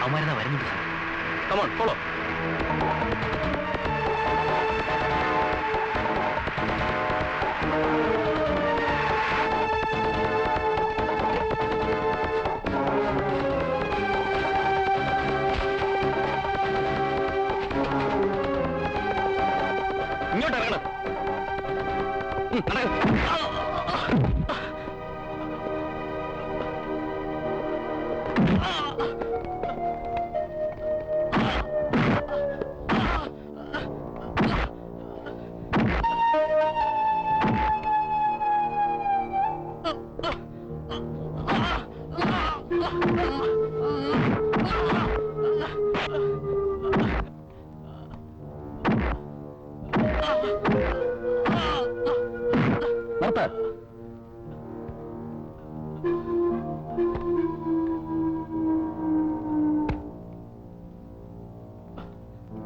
അവന്മാരെന്നാ വരുന്നുണ്ട് sir. Come on follow. ഇങ്ങോട്ട് ഇറങ്ങണം.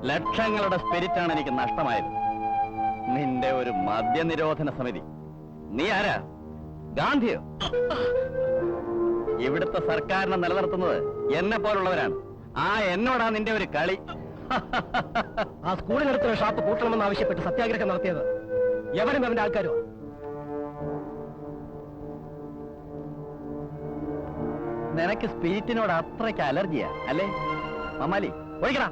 ലക്ഷങ്ങളുടെ സ്പിരിറ്റാണ് എനിക്ക് നഷ്ടമായത്. നിന്റെ ഒരു മദ്യനിരോധന സമിതി. നീ ആരാ? ഗാന്ധിയോ? ഇവിടുത്തെ സർക്കാരിനെ നിലനിർത്തുന്നത് എന്നെ പോലുള്ളവരാണ്. എന്നോടാ നിന്റെ ഒരു കളി. ആ സ്കൂളിനടുത്തുള്ള ഷാപ്പ് പൂട്ടണമെന്ന് ആവശ്യപ്പെട്ട് സത്യാഗ്രഹം നടത്തിയത് എവനും അവന്റെ ആൾക്കാരോ? നിനക്ക് സ്പിരിറ്റിനോട് അത്രയ്ക്ക് അലർജിയാ അല്ലേ? മമാലി ഒഴിക്കടാ.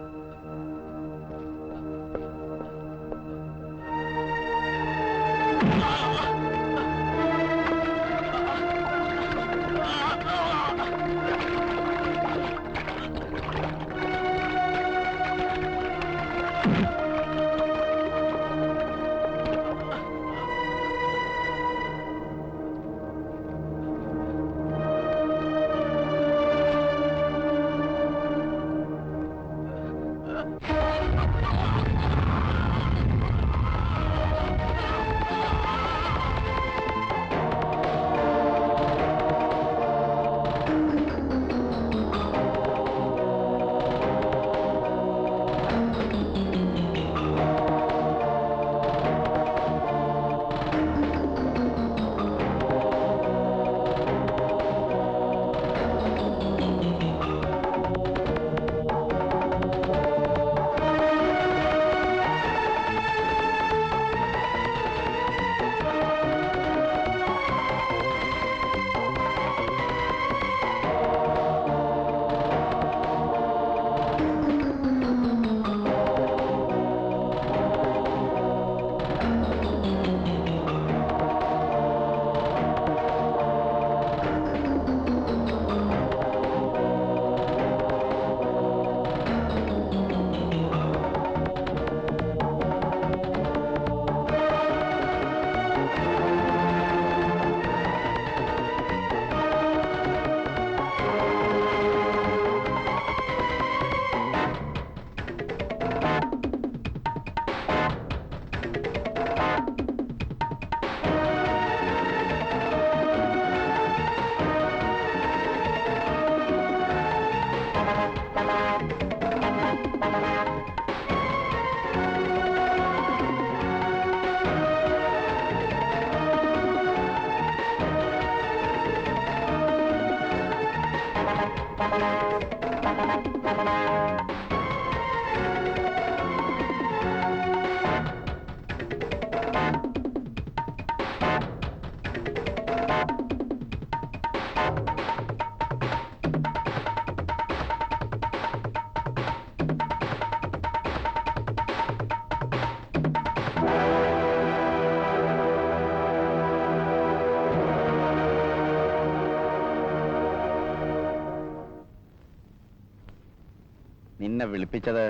നിന്നെ വിളിപ്പിച്ചത്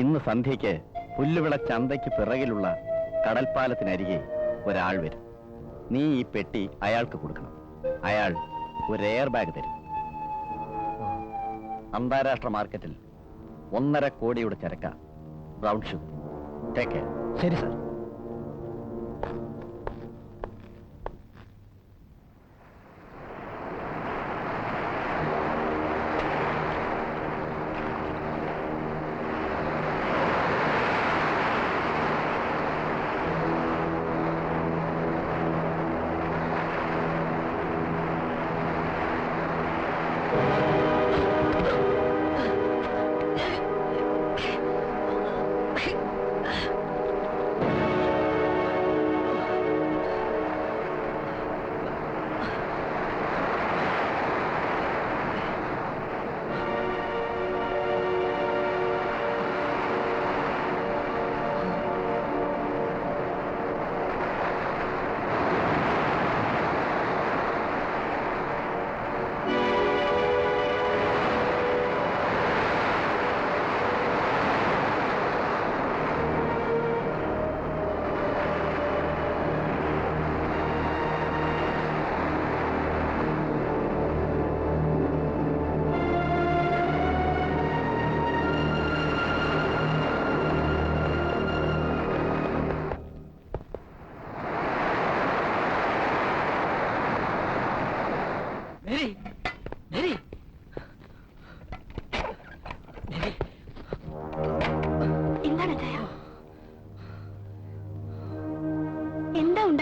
ഇന്ന് സന്ധ്യയ്ക്ക് പുല്ലുവിള ചന്തയ്ക്ക് പിറകിലുള്ള കടൽപ്പാലത്തിനരികെ ഒരാൾ വരും. നീ ഈ പെട്ടി അയാൾക്ക് കൊടുക്കണം. അയാൾ ഒരു എയർ ബാഗ് തരും. അന്താരാഷ്ട്ര മാർക്കറ്റിൽ 1.5 കോടിയുടെ ചരക്ക. Brown sugar. Take care. ശരി സാർ.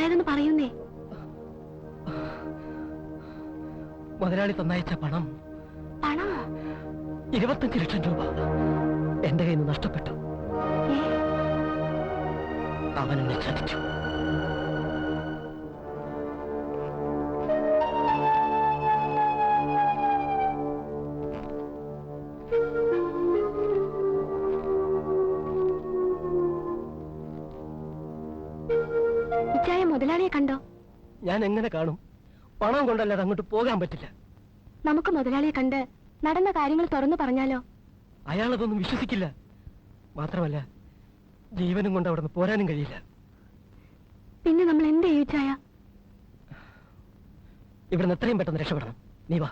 ഉണ്ടായതെന്ന് പറയുന്നേ. മുതലാളി തന്നയച്ച പണമോ? 25 ലക്ഷം രൂപ എന്റെ കയ്യിൽ നിന്ന് നഷ്ടപ്പെട്ടു. അവൻ എന്നെ ചതിച്ചു. ഇച്ചായ മുതലാളിയെ കണ്ടോ? ഞാൻ എങ്ങനെ കാണും? പണം കൊണ്ടല്ലാതെ അങ്ങോട്ട് പോകാൻ പറ്റില്ല. നമുക്ക് മുതലാളിയെ കണ്ട് നടന്ന കാര്യങ്ങൾ തുറന്നു പറഞ്ഞാലോ? അയാളതൊന്നും വിശ്വസിക്കില്ല. മാത്രമല്ല, ജീവനും കൊണ്ട് അവിടെ നിന്ന് പോരാനും കഴിയില്ല. പിന്നെ നമ്മൾ എന്ത് ചെയ്യും ചായ? ഇവിടുന്ന് എത്രയും പെട്ടെന്ന് രക്ഷപ്പെടണം. നീ വാ.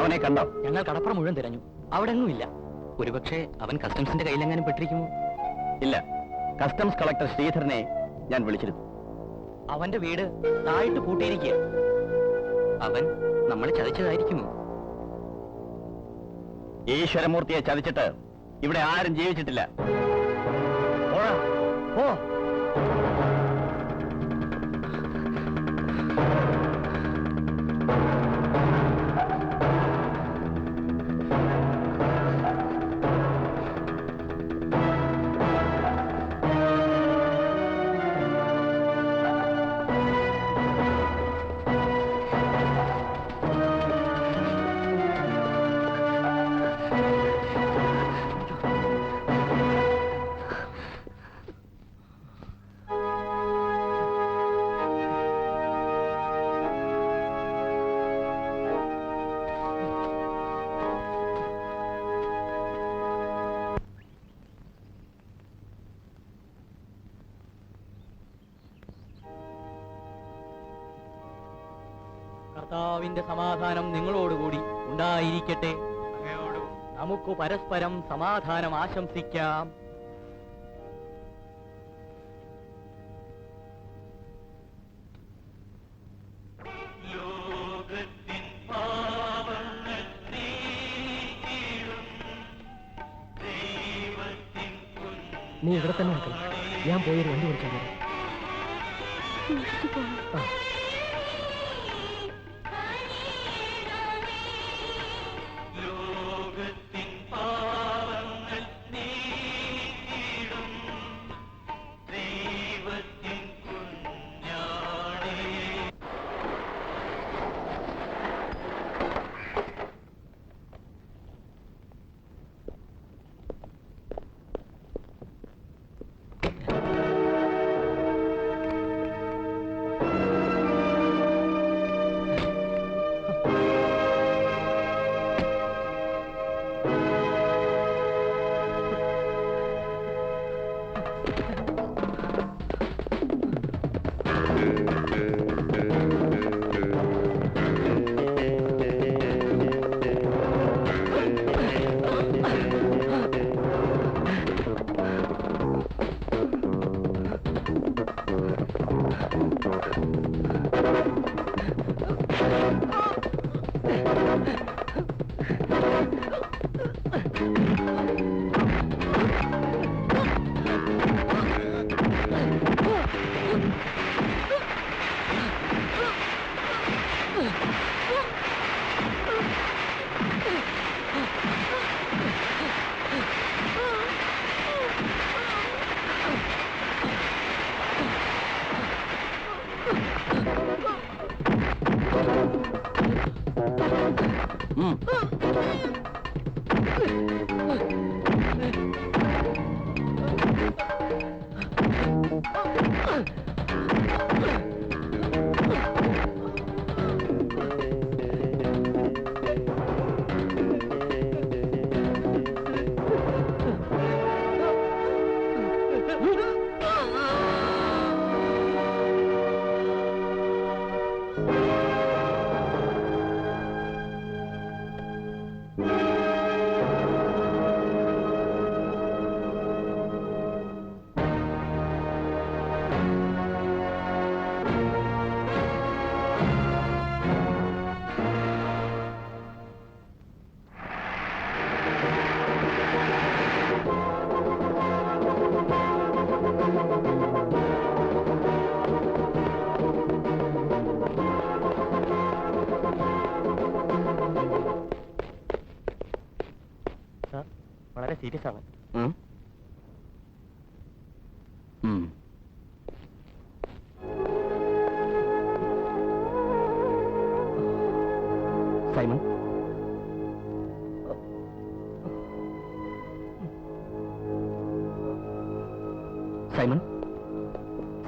അവനെ കണ്ടോ? ഞങ്ങൾ കടപ്പുറം മുഴുവൻ തിരഞ്ഞു, അവിടെ എങ്ങുമില്ല. ഒരുപക്ഷെ അവൻ കസ്റ്റംസിന്റെ കയ്യിലെങ്ങാനും പെട്ടിരിക്കുമോ? ഇല്ല, കസ്റ്റംസ് കളക്ടർ ശ്രീധരനെ ഞാൻ വിളിച്ചിരുന്നു. അവന്റെ വീട് താഴിട്ട് പൂട്ടിയിരിക്കുക. അവൻ നമ്മളെ ചതിച്ചതായിരിക്കുമോ? ഈശ്വരമൂർത്തിയെ ചതിച്ചിട്ട് ഇവിടെ ആരും ജീവിച്ചിട്ടില്ല. പോടാ, പോ. കർത്താവിന്റെ സമാധാനം നിങ്ങളോടുകൂടി ഉണ്ടായിരിക്കട്ടെ. നമുക്ക് പരസ്പരം സമാധാനം ആശംസിക്കാം. നീ ഇവിടെ തന്നെ നിൽക്കണം. ഞാൻ പോയൊരു വണ്ടി വിളിച്ചാൽ മതി. ആ. വളരെ സീരിയസ് ആണ്. ഉം? ഉം. സൈമൺ, സൈമൺ,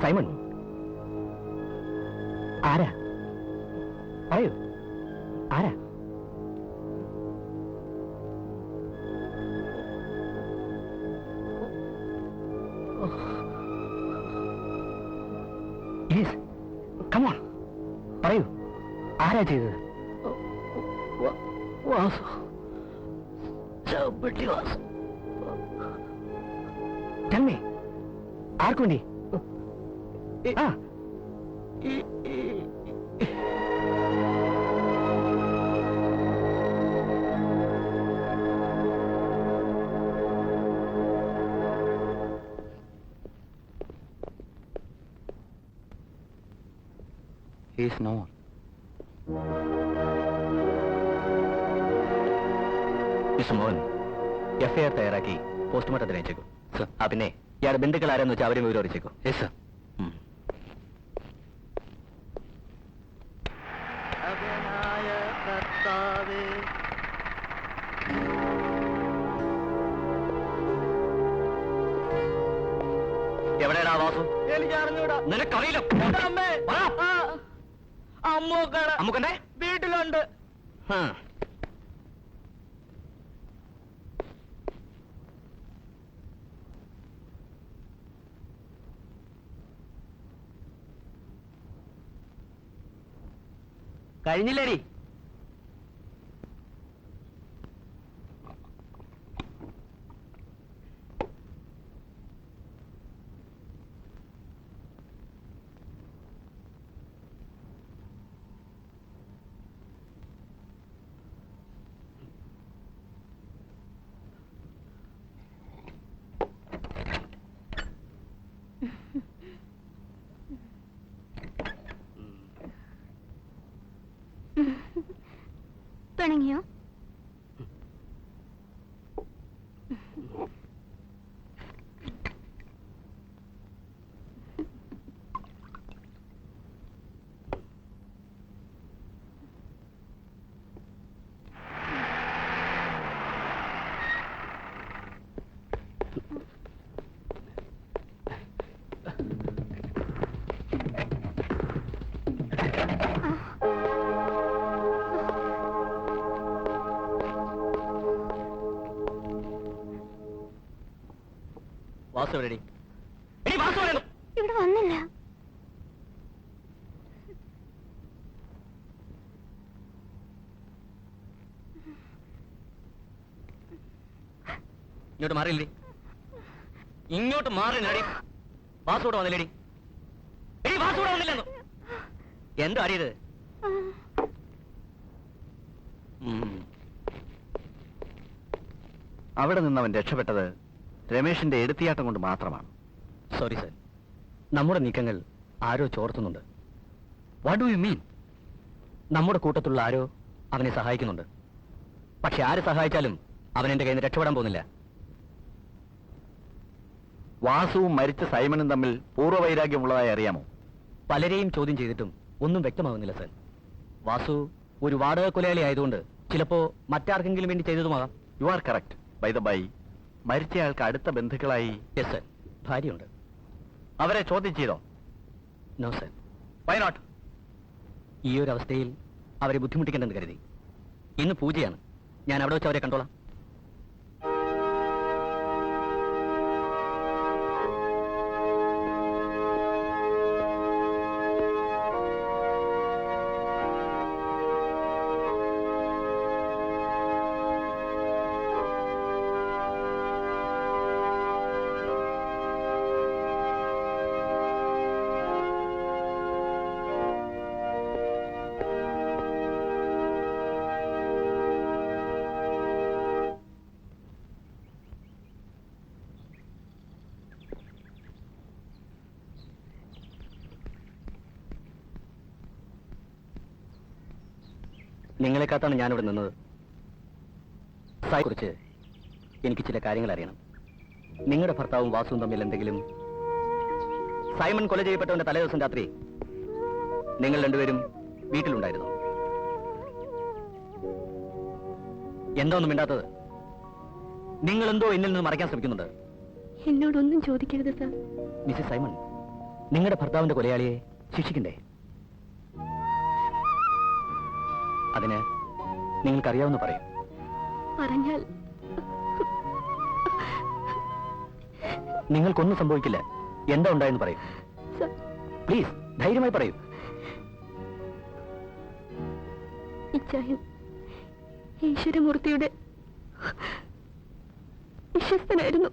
സൈമൺ, ആരാ? പറയൂ, ആരാ? യെസ്, കം ഓൺ, പറയൂ, ആരാ ചെയ്തത്? വാസു, ചവിട്ടി വാസു. Tell me, ആർക്കു വേണ്ടി? ആ, He is no more. Mister Mohan, FIR തയ്യാറാക്കി പോസ്റ്റ്മോർട്ടത്തിന് അയച്ചേക്കും. സർ, ആ പിന്നെ ഇയാളുടെ ബന്ധുക്കൾ ആരാന്ന് വെച്ചാൽ അവരെ വിവരം അറിയിച്ചേക്കും. Yes, sir. എവിടെയാടാ വാസു? എനിക്ക് അറിഞ്ഞൂടാ. നിനക്കറിയില്ല? അമ്മേ, അമ്മൂക്കടെ അമ്മുക്കന്റെ വീട്ടിലുണ്ട്. കഴിഞ്ഞില്ലേടി? പിണങ്ങിയോ? വാസു എവിടെടി? എടി വാസു എവിടെ? ഇവിടെ വന്നില്ല. ഇങ്ങോട്ട് മാറിയില്ലേ? ഇങ്ങോട്ട് മാറി. വാസു ഇവിടെ വന്നില്ലേടി? എടി വാസു ഇവിടെ വന്നില്ലെന്നോ? എന്താ അറിയത്? അവിടെ നിന്നവൻ രക്ഷപ്പെട്ടത് രമേഷിന്റെ എടുത്തിയാട്ടം കൊണ്ട് മാത്രമാണ്. സോറി സർ, നമ്മുടെ നീക്കങ്ങൾ ആരോ ചോർത്തുന്നുണ്ട്. What do you mean? നമ്മുടെ കൂട്ടത്തിലുള്ള ആരോ അവനെ സഹായിക്കുന്നുണ്ട്. പക്ഷെ ആര് സഹായിച്ചാലും അവൻ എന്റെ കയ്യിൽ നിന്ന് രക്ഷപ്പെടാൻ പോകുന്നില്ല. വാസുവും മരിച്ച സൈമണും തമ്മിൽ പൂർവ്വവൈരാഗ്യമുള്ളതായി അറിയാമോ? പലരെയും ചോദ്യം ചെയ്തിട്ടും ഒന്നും വ്യക്തമാകുന്നില്ല സർ. വാസു ഒരു വാടക കൊലയാളി ആയതുകൊണ്ട് ചിലപ്പോ മറ്റാർക്കെങ്കിലും വേണ്ടി ചെയ്തതുമാകാം. You are correct. By the by, മരിച്ചയാൾക്ക് അടുത്ത ബന്ധുക്കളായി യെസ് സർ, ഭാര്യയുണ്ട്. അവരെ ചോദ്യം ചെയ്തോ? No sir. Why not? ഈ ഒരു അവസ്ഥയിൽ അവരെ ബുദ്ധിമുട്ടിക്കണ്ടെന്ന് കരുതി. ഇന്ന് പൂജയാണ്, ഞാൻ അവിടെ വെച്ച് അവരെ കണ്ടോളാം. നിങ്ങളെ കാത്താണ് ഞാനിവിടെ നിന്നത്. കുറിച്ച് എനിക്ക് ചില കാര്യങ്ങൾ അറിയണം. നിങ്ങളുടെ ഭർത്താവും വാസുവും തമ്മിൽ എന്തെങ്കിലും... സൈമൺ കൊല ചെയ്യപ്പെട്ടവന്റെ തലേദിവസം രാത്രി നിങ്ങൾ രണ്ടുപേരും വീട്ടിലുണ്ടായിരുന്നു. എന്താ ഒന്നും മിണ്ടാത്തത്? നിങ്ങളെന്തോ എന്നിൽ നിന്ന് മറയ്ക്കാൻ ശ്രമിക്കുന്നുണ്ട്. എന്നോടൊന്നും ചോദിക്കരുത് സർ. മിസ്സിസ് സൈമൺ, നിങ്ങളുടെ ഭർത്താവിന്റെ കൊലയാളിയെ ശിക്ഷിക്കണ്ടേ? അതിന് നിങ്ങൾക്കറിയാവുന്ന പറയും. പറഞ്ഞാൽ നിങ്ങൾക്കൊന്നും സംഭവിക്കില്ല. എന്താ ഉണ്ടായെന്ന് പറയൂ. സർ, പ്ലീസ്, ധൈര്യമായി പറയൂ. ഇച്ചായൻ ഈശ്വരമൂർത്തിയുടെ വിശ്വസ്തനായിരുന്നു.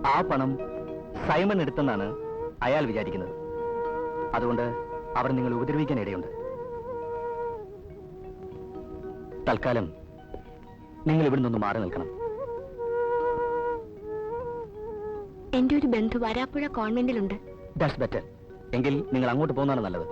ആ പണം സൈമൺ എടുത്തെന്നാണ് അയാൾ വിചാരിക്കുന്നത്. അതുകൊണ്ട് അവർ നിങ്ങൾ ഉപദ്രവിക്കാൻ ഇടയുണ്ട്. തൽക്കാലം നിങ്ങൾ ഇവിടെ നിന്ന് മാറി നിൽക്കണം. എന്റെ ഒരു ബന്ധു വരാപ്പുഴ കോൺവെന്റിലുണ്ട്. That's better. എങ്കിൽ നിങ്ങൾ അങ്ങോട്ട് പോകുന്നതാണ് നല്ലത്.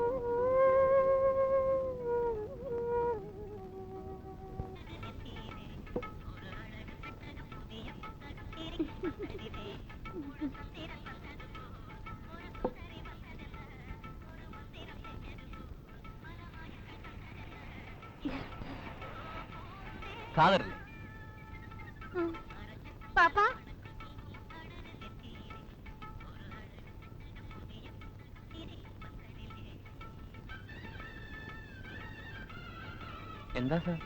ഫാദറില്ലേ? പാപ്പ, എന്താ സാർ?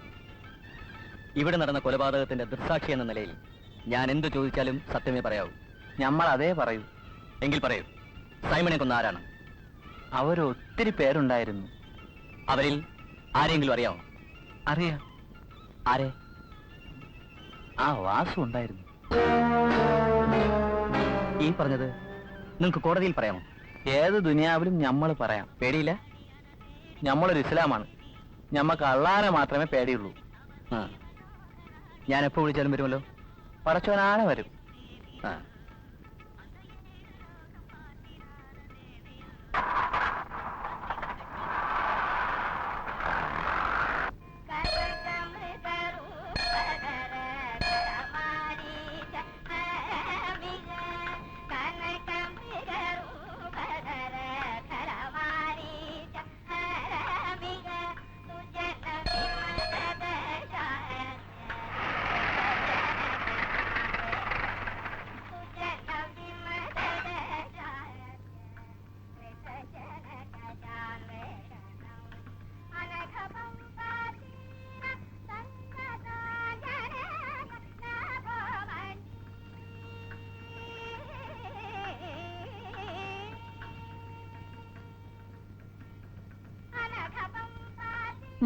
ഇവിടെ നടന്ന കൊലപാതകത്തിന്റെ ദൃക്സാക്ഷി എന്ന നിലയിൽ ഞാൻ എന്ത് ചോദിച്ചാലും സത്യമേ പറയാവൂ. നമ്മൾ അതേ പറയൂ. എങ്കിൽ പറയൂ, സൈമണെ കൊന്ന ആരാണ്? അവരൊത്തിരി പേരുണ്ടായിരുന്നു. അവരിൽ ആരെങ്കിലും അറിയാമോ? അറിയാം. ആരെ? ആ വാസു ഉണ്ടായിരുന്നു. ഈ പറഞ്ഞത് നിങ്ങൾക്ക് കോടതിയിൽ പറയാമോ? ഏത് ദുനിയാവിലും നമ്മൾ പറയാം. പേടിയില്ല? നമ്മളൊരു ഇസ്ലാമാണ്. ഞമ്മക്ക് അള്ളാനെ മാത്രമേ പേടിയുള്ളൂ. ആ, ഞാൻ എപ്പോ വിളിച്ചാലും വരുമല്ലോ? പടച്ചോനാണ് വരും. ആ.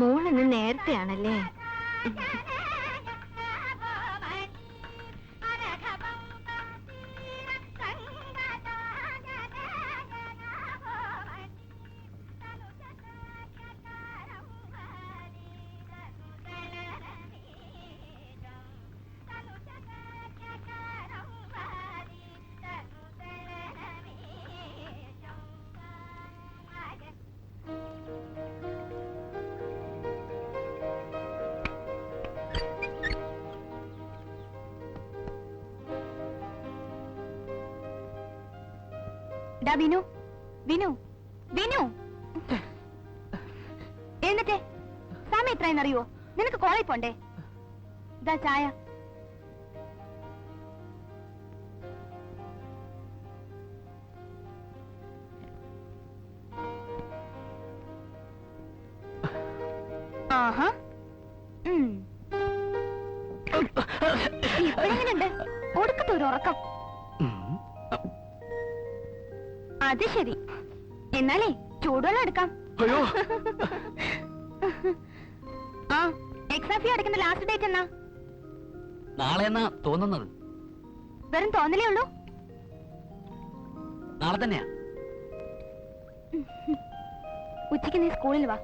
മോളിന്ന് നേരത്തെയാണല്ലേ? വിനു, വിനു, വിനു, എന്നിട്ടേ സമയം എത്രയെന്നറിയോ? നിനക്ക് കോളേജ് പോണ്ടേ? ഇതാ ചായ. ആഹാ, ഇപ്പോഴെങ്ങനെയുണ്ട്? ഒടുക്കത്തെ ഒരു ഉറക്കം. അത് ശരി. എന്നാലേ ചൂടുവെള്ളം എടുക്കാം. അയ്യോ ആ, എക്സാം ഫീ അടയ്ക്കുന്ന ലാസ്റ്റ് ഡേറ്റ് എന്നാ? നാളെ എന്നാ തോന്നുന്നത്? വെറും തോന്നലേ ഉള്ളൂ. നാളെ തന്നെയാ. ഉച്ചയ്ക്ക് നീ സ്കൂളിൽ വാ.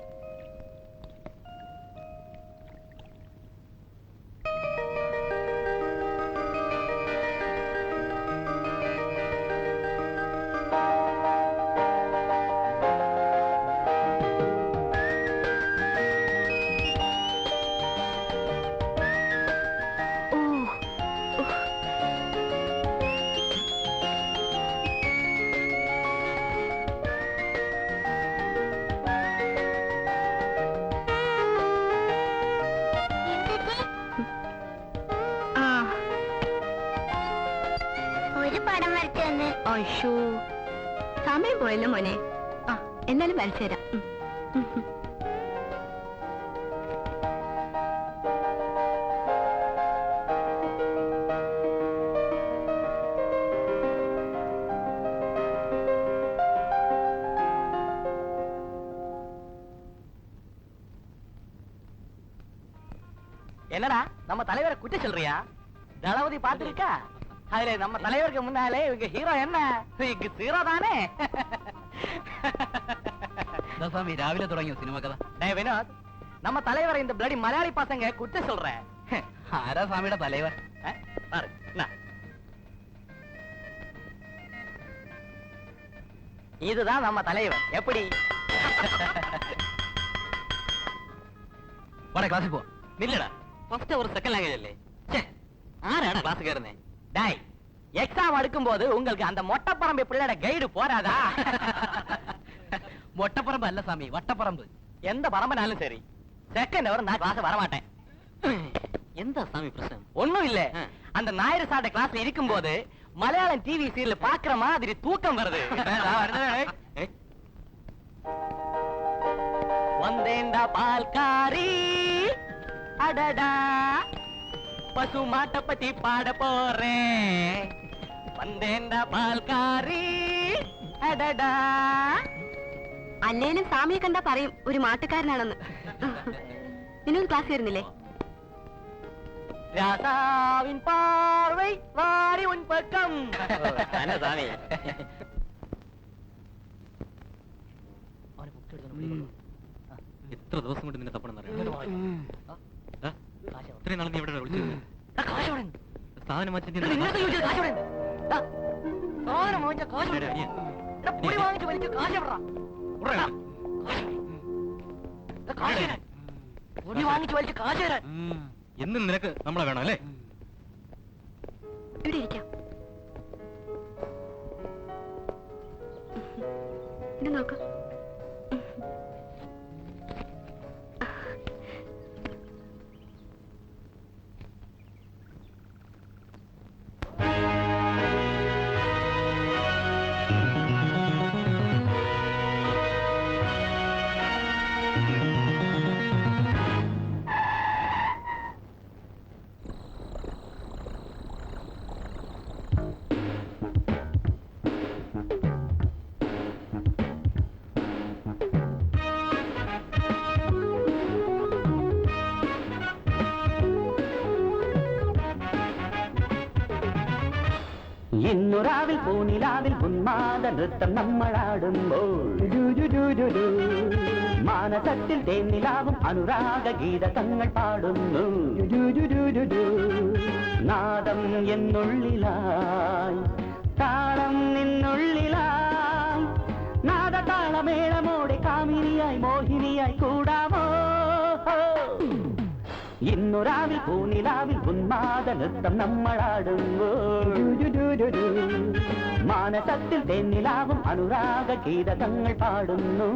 ഒരു പടം വരച്ചു തന്നെ. അയ്യോ, സമയം പോയല്ലോ മോനെ. ആ, എന്നാലും വരച്ചു തരാം. என்னடா நம்ம தலைவரை குற்ற சொல்றியா? தளபதி பாத்துருக்கா? அதுல நம்ம தலைவருக்கு முன்னாலே இவங்க ஹீரோ என்ன இங்க ஹீரோ தானே. സ്വാമി രാവിലെ തുടങ്ങിയോ സിനിമ കഥ? டேய் வினோத், நம்ம தலைவரை இந்த பிளடி மலையாளி பசங்க குற்ற சொல்ற. ആരാ സ്വാമിയുടെ തലൈവർ? பாரு என்ன. இதுதான் நம்ம தலைவர். எப்படி? വാടാ ക്ലാസ്സിൽ പോ. நில்லுடா. ஃபர்ஸ்ட் ஒரு செகண்ட் லாங்குவேஜ் இல்ல. ச்சே, ஆறாடா கிளாஸுக்கு இருந்தேன். டேய், எக்ஸாம் அடுக்கும்போது உங்களுக்கு அந்த மொட்டைப்பறம்பு பிள்ளையோட கைடு போறாதா? മൊട്ടപ്പറമ്പ് അല്ല സ്വാമി, വട്ടപ്പറമ്പ്. எந்த பரம்பனாலும் சரி, செகண்ட் அவர் நான் கிளாஸ் வர மாட்டேன். എന്താ സ്വാമി പ്രശ്നം? ஒண்ணும் இல்ல, அந்த ஞாயிறு சாட்ட கிளாஸ்ல இருக்கும்போது மலையாளம் டிவி சீரியல் பாக்குற மாதிரி தூக்கம் வருது. வந்தேண்டா பால்காரி அடடா, பசு மாட்டை பத்தி பாட போறேன். வந்தேண்டா பால்காரி അടടാ. അല്ലേലും സാമിയെ കണ്ടാ പറയും ഒരു മാട്ടുകാരനാണെന്ന്. നിന്നൊരു ക്ലാസ് വരുന്നില്ലേ? രാജാവിൻ പാർവൈ വാരി ഉൻ പക്കം. തന്നെ സാമി. എത്ര ദിവസം കൊണ്ട് നിന്നെ തപ്പണം ഇത്രയും നാളെ നീ എവിടെ വിളിച്ചത്? സാധനം മാറ്റി എന്നും നിനക്ക് നമ്മളെ വേണം അല്ലേ? ഇവിടെ ഇരിക്കാം. ഇത് നോക്ക്. ഇന്നുരാവിൽ പൂനിലാവിൽ ഉന്മാദ നൃത്തം നമ്മളാടുമ്പോൾ മാനസത്തിൽ തേന്നിലാവും അനുരാഗ ഗീതങ്ങൾ പാടുന്നു. നാദം എന്നുള്ളിലായി, താളം നിന്നുള്ളിലായി, നാദതാളമേളമോടെ കാമിനിയായി മോഹിനിയായി കൂടാമോ? ഇന്നുരാവിൽ പൂനിലാവിൽ ഉന്മാദ നൃത്തം നമ്മളാടുമ്പോൾ മാനസത്തിൽ തേന്നിലാവും അനുരാഗ ഗീതങ്ങൾ പാടുന്നു.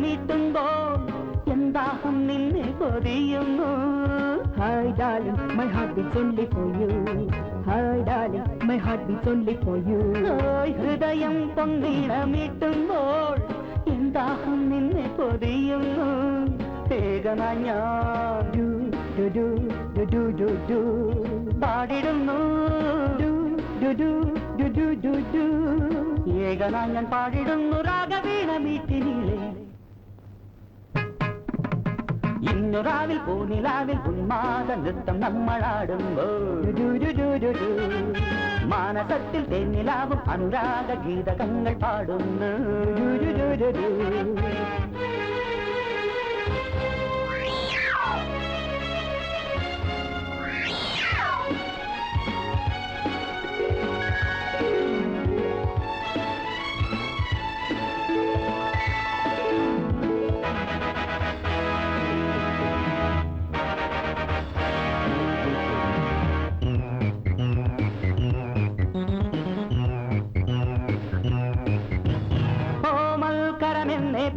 വീണമീട്ടുമ്പോൾ എന്താഹം നിന്നെ പൊതിയുന്നു. Hi darling, my heart beats only for you. Hi darling, my heart beats only for you. ഹൃദയം പൊന്നീണമീട്ടുമ്പോൾ എന്താഹം നിന്നെ പൊതിയുന്നു. ഏകനായി ഞാൻ പാടിടുന്നു. ഏകനായി ഞാൻ പാടിടുന്നു രാഗവീണമീട്ടിനിലെ. ഇന്നൊരാവിൽ പൂനിലാവിൽ ഉന്മാദ നൃത്തം നമ്മളാടുമ്പോൾ മാനസത്തിൽ തേനിലാവും അനുരാഗ ഗീതകങ്ങൾ പാടുന്നു.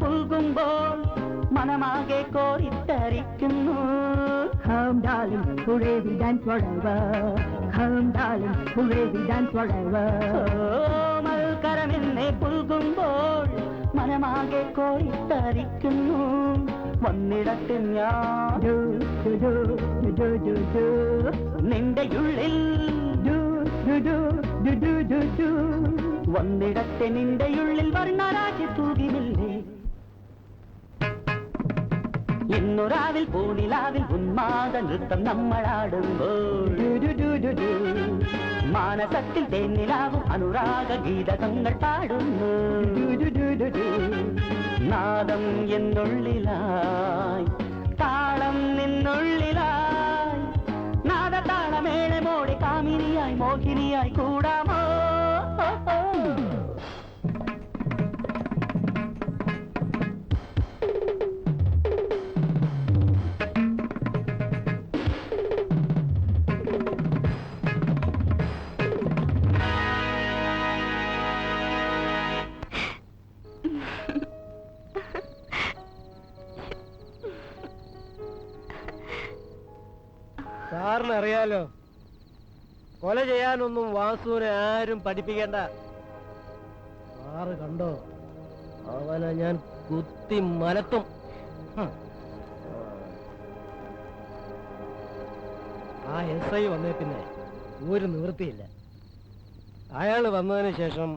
പുൽകുമ്പോൾ മനമാകെ കോരിത്തരിക്കുന്നു. Come darling, hooray we dance forever. Come darling, hooray we dance forever. മൽക്കരമെന്നെ പുൽകുമ്പോൾ മനമാകെ കോരിത്തരിക്കുന്നു. വന്നിടത്തിൽ ഞാൻ നിന്റെ ഉള്ളിൽ വന്നിടത്തെ നിന്റെ ഉള്ളിൽ വർണ്ണരാജി തൂകിമില്ലേ. ഇന്നൊരാവിൽ പൂനിലാവിൽ ഉന്മാദ നൃത്തം നമ്മളാടുമ്പോൾ മാനസത്തിൽ തേനിലാവും അനുരാഗ ഗീതകങ്ങൾ പാടുന്നു. നാദം എന്നുള്ളിലായി താളം നിന്നുള്ളിലായി നാദതാളമേളമോടെ കാമിനിയായി മോഹിനിയായി കൂടാമോ. സാറിന് അറിയാലോ, കൊല ചെയ്യാനൊന്നും വാസുവിനെ ആരും പഠിപ്പിക്കേണ്ട. സാറ് കണ്ടോ, അവനെ ഞാൻ കുത്തി മലത്തും. ആ SI വന്നേ പിന്നെ ഒരു നിവൃത്തിയില്ല. അയാൾ വന്നതിന് ശേഷം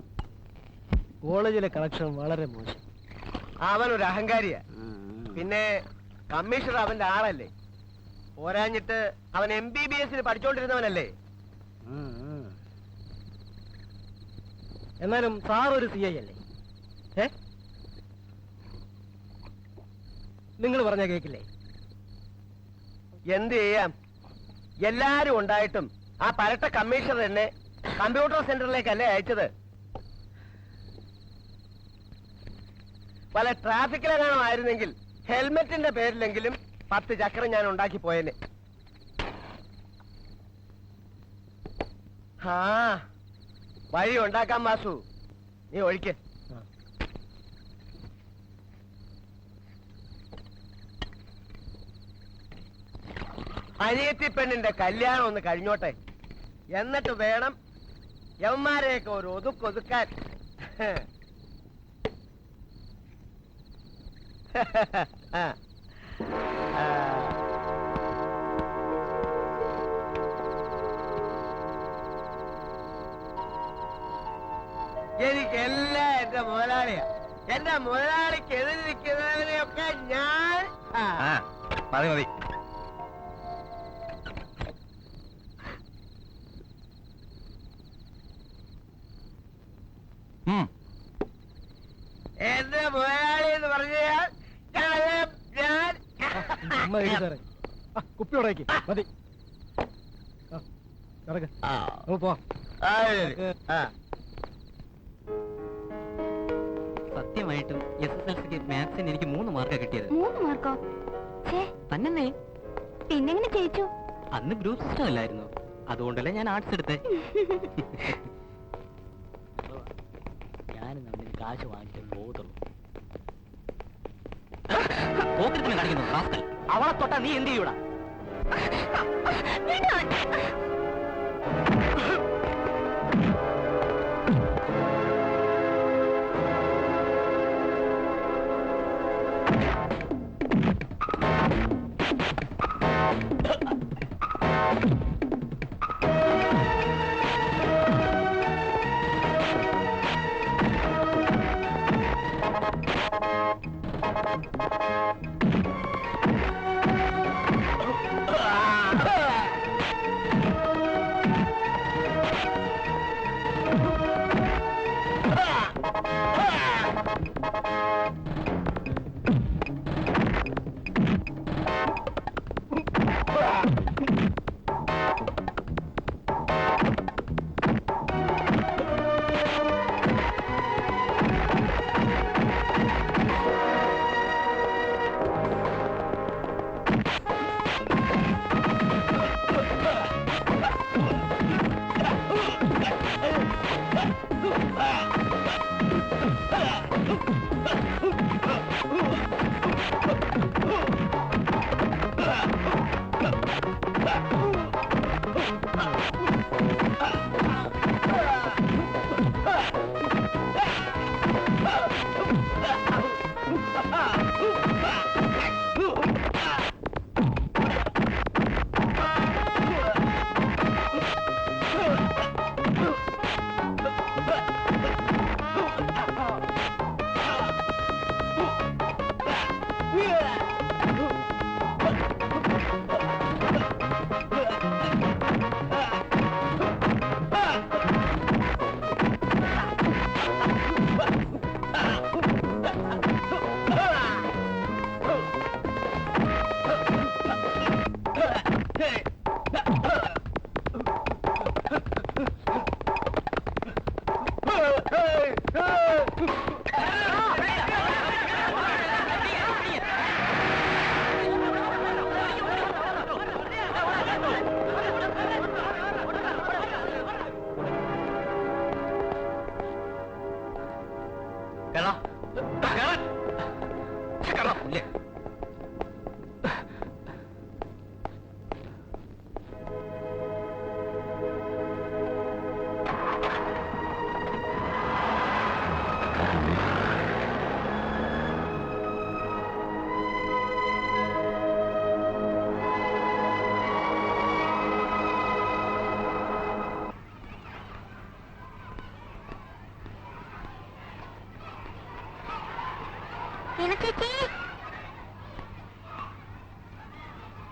കോളേജിലെ കളക്ഷൻ വളരെ മോശം. അവനൊരു അഹങ്കാരിയാ. പിന്നെ കമ്മീഷണർ അവന്റെ ആളല്ലേ. പോരാഞ്ഞിട്ട് അവൻ MBBS പഠിച്ചോണ്ടിരുന്നവനല്ലേ. എന്നാലും സാർ ഒരു CI അല്ലേ? നിങ്ങൾ പറഞ്ഞ കേക്കില്ലേ? എന്ത് ചെയ്യാം, എല്ലാരും ഉണ്ടായിട്ടും ആ പരട്ട കമ്മീഷണർ എന്നെ കമ്പ്യൂട്ടർ സെന്ററിലേക്കല്ലേ അയച്ചത്. പല ട്രാഫിക്കിലെങ്ങാനും ആയിരുന്നെങ്കിൽ ഹെൽമെറ്റിന്റെ പേരിലെങ്കിലും 10 ചക്രം ഞാൻ ഉണ്ടാക്കി പോയേനെ. ആ വഴി ഉണ്ടാക്കാം വാസു, നീ ഒഴിക്ക്. അനിയത്തി പെണ്ണിന്റെ കല്യാണം ഒന്ന് കഴിഞ്ഞോട്ടെ, എന്നിട്ട് വേണം യവന്മാരെയൊക്കെ ഒരു ഒതുക്കൊതുക്കാൻ. എനിക്കെല്ലാം എന്റെ മുതലാളിയാ. എന്റെ മുതലാളിക്ക് എതിരിക്കുന്നതിനെയൊക്കെ ഞാൻ മതി മതി. എന്റെ മുതലാളി എന്ന് പറഞ്ഞാൽ സാറേ, കുപ്പി ഉടക്കി മതി. പോ. സത്യമായിട്ടും SSLCക്ക് മാത്സിന് എനിക്ക് 3 മാർക്കാ കിട്ടിയത്. 3 മാർക്കോ? തന്നെ പിന്നെങ്ങനെ ജയിച്ചു? അന്ന് ഗ്രൂപ്പ് സിസ്റ്റം അല്ലായിരുന്നു, അതുകൊണ്ടല്ലേ ഞാൻ ആർട്സ് എടുത്തേ. ഞാൻ നമ്മൾ കാശ് വാങ്ങിക്കാൻ പോകത്തുള്ളൂ. താമസിക്കുന്നു റാസ്കൽ. അവളെ തൊട്ടാ നീ എന്ത് ചെയ്യൂടാ?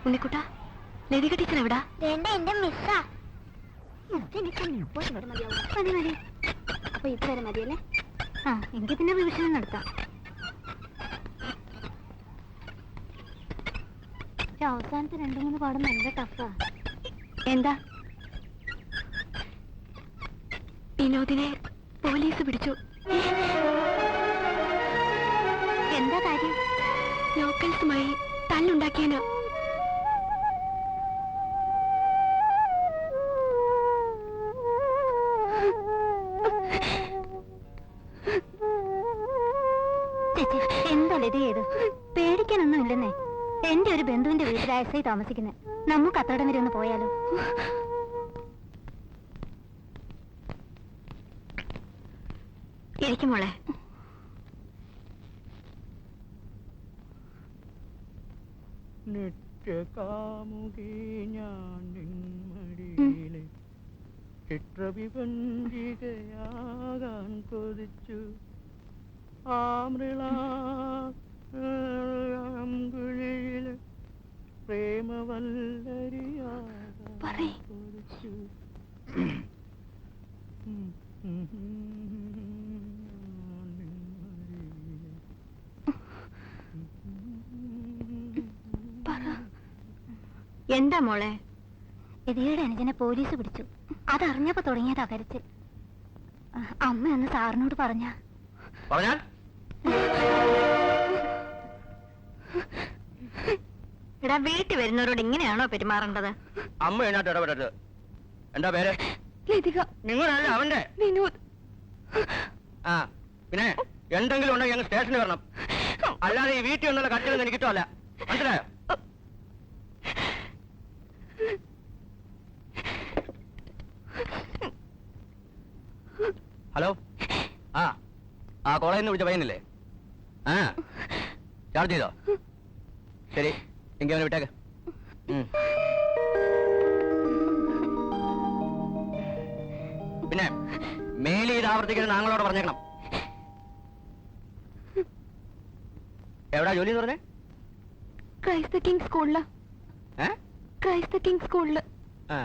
ഉണ്ണിക്കുട്ട, ലതിക ടീച്ചർ എവിടാ? വേണ്ട, എന്റെ മിസ്സാ. മതി മതി. അപ്പൊ ഇതുവരെ മതിയല്ലേ? ആ, എങ്കിൽ പിന്നെ റിവിഷൻ നടത്താം. അവസാനത്തെ 2-3 പാടും നല്ല ടഫാ. എന്താ? വിനോദിനെ പോലീസ് പിടിച്ചു. എന്താ കാര്യം? ലോക്കൽസുമായി തല്ലുണ്ടാക്കിയനോ? എന്താ ലത ചെയ്ത്? പേടിക്കാനൊന്നും ഇല്ലെന്നേ. എന്റെ ഒരു ബന്ധുവിന്റെ വീട്ടിൽ SI താമസിക്കുന്നത്. നമുക്ക് അത്രടം വരെ ഒന്ന് പോയാലോ? ഇരിക്കും മോളെ. നിത്യകാമുകി ഞാൻ നിന്മടിയിലെ ചിത്രവിപഞ്ചികയാകാൻ കൊതിച്ചു ആമൃളാംകുഴിയിലെ പ്രേമവല്ലരിയാകാൻ കൊതിച്ചു. എന്താ മോളെ? എതിയുടെ അനുജനെ പോലീസ് പിടിച്ചു. അതറിഞ്ഞപ്പോ തുടങ്ങിയതാ കരച്ചിൽ. അമ്മ ഒന്ന് സാറിനോട് പറഞ്ഞാൽ എടാ, വീട്ടിൽ വരുന്നവരോട് ഇങ്ങനെയാണോ പെരുമാറേണ്ടത്? അമ്മ എന്നാട്ട് ഇടപെടരുത്. എന്താ പേര്? ലതിക. നിങ്ങളല്ല അവന്റെ? വിനോദ്. ആ, പിന്നെ എന്തെങ്കിലും ഉണ്ടെങ്കിൽ ഞങ്ങൾ സ്റ്റേഷനിൽ വരണം. അല്ലാതെ ഈ വീട്ടിൽ ഒന്നുള്ള കട്ടിലൊന്നും എനിക്കിട്ടല്ല. മനസ്സിലായോ? ഹലോ ആ കോളേജിൽ നിന്ന് വിളിച്ച പയ്യനല്ലേ? ആ ചാർജ് ചെയ്തോ? ശരി, എങ്കിൽ അവനെ വിട്ടേക്ക്. പിന്നെ മേലി ഇത് ആവർത്തിക്കുന്നത് ഞങ്ങളോട് പറഞ്ഞേക്കണം. എവിടാ ജോലി എന്ന് പറഞ്ഞേ? ക്രൈസ്ത കിങ് സ്കൂളില്. ഏ? ക്രൈസ്ത കിങ് സ്കൂളില്. ആ.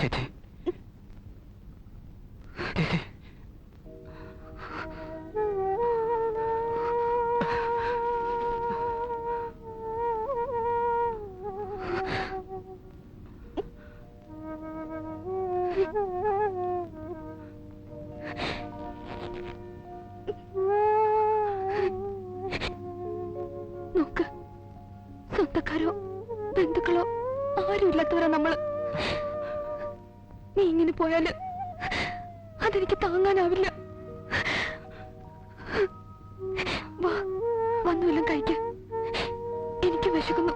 ചേച്ചി ചേച്ചി നോക്ക്, സ്വന്തക്കാരോ ബന്ധുക്കളോ ആരും ഇല്ലാത്തവരാ നമ്മള്. നീ ഇങ്ങനെ പോയാല് അതെനിക്ക് താങ്ങാനാവില്ല. വാ, വന്നുവെല്ലാം കഴിക്ക. എനിക്ക് വിശക്കുന്നു.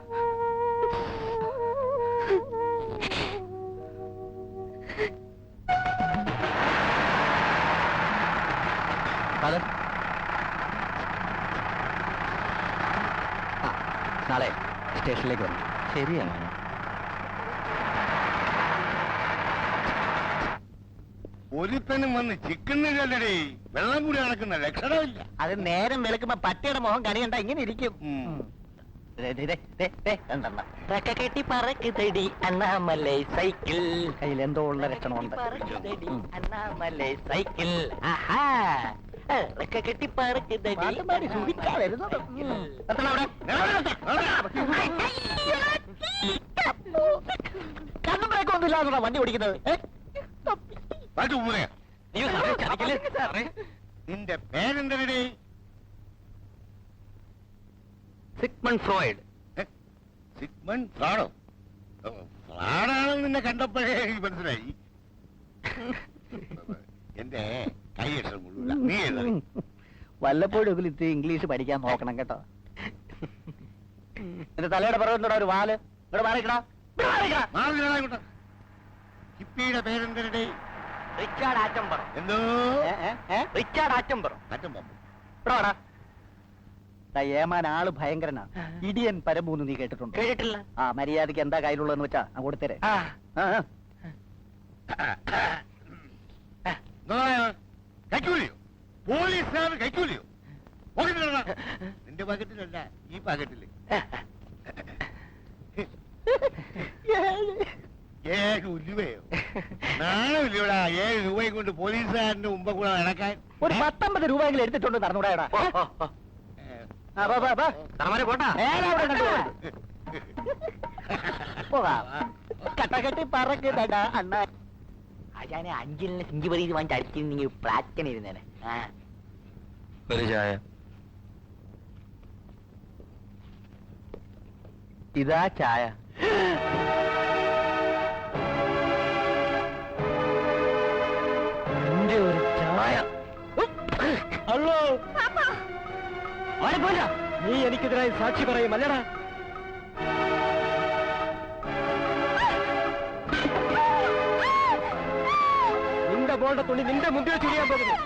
ഫാദർ, നാളെ സ്റ്റേഷനിലേക്ക് വന്നു. ശരിയാണ്. ഒരുത്തനും വന്ന് ചിക്കുന്നില്ലല്ലേ, വെള്ളം കൂടി നടക്കുന്ന ലക്ഷണമില്ല. അത് നേരം വെളുക്കുമ്പോ പട്ടിയുടെ മുഖം കണിയണ്ട ഇങ്ങനെ ഇരിക്കും. കെട്ടി പറക്കുതടി അണ്ണാമലൈ സൈക്കിൾ. കയ്യിൽ എന്തോ ഉള്ള ലക്ഷണമുണ്ട്. അണ്ണാമലൈ സൈക്കിൾ. ആഹാ, കെട്ടി പറക്കുതടി. കണ്ണും ബ്രേക്കൊന്നും ഇല്ലാതെ വണ്ടി ഓടിക്കുന്നത്. നിന്റെ പേരെന്തരടേ? Sigmund Freud. സിഗ്മണ്ട് ഫ്രാഡോ? ഫ്രാഡാണെന്ന് നിന്നെ കണ്ടപ്പോഴേ എനിക്ക് മനസ്സിലായി. എന്റെ കൈയക്ഷരം മുഴുവൻ നീ എഴുതി. വല്ലപ്പോഴും ഇതിൽ ഇത്തിരി ഇംഗ്ലീഷ് പഠിക്കാൻ നോക്കണം കേട്ടോ. എന്റെ തലയുടെ പുറകെ ഒരു വാല് ഇവിടെ മാറിക്കടാ. ഹിപ്പിയുടെ പേരെന്തരടേ? റിച്ചാർഡ് ആറ്റംബറോ. എന്തോ റിച്ചാർഡ് ആറ്റംബറോ. ഇവിടെ ഏമാൻ ആള് ഭയങ്കരനാ. ഇടിയൻ പരമൂന്ന് നീ കേട്ടിട്ടുണ്ട്? കേട്ടിട്ടില്ല. ആ, മര്യാദക്ക് എന്താ കയ്യിലുള്ളതെന്ന് വെച്ചാ കൊടുത്തരേ. കൈക്കൂലിയോ? പോലീസുകാർ കൈക്കൂലിയോ? നിന്റെ പാക്കറ്റിലല്ല, ഈ പാക്കറ്റില് 7 ഉലുവയോ? നാണമില്ലടാ 7 രൂപയും കൊണ്ട് പോലീസുകാരന്റെ മുമ്പ് കൂടെ നടക്കാൻ. ഒരു 19 രൂപയെങ്കിലും എടുത്തിട്ടുണ്ട് നടന്നൂടാ. കട്ടകെട്ടി പറക്കടാ അണ്ണ. ആശാനെ 5 സിഞ്ചുപരീത് വാങ്ങിച്ച് അടിച്ചിരുന്നെങ്കിൽ പ്ലാറ്റനിരുന്നേനെ. ഒരു ചായ. ഇതാ ചായ. എന്റെ ഒരു ചായ. ഹലോ, നീ എനിക്കെതിരായി സാക്ഷി പറയും അല്ലടാ? നിന്റെ ബോളുടെ തുണി നിന്റെ മുമ്പിൽ ചെയ്യാൻ പോകുന്നു.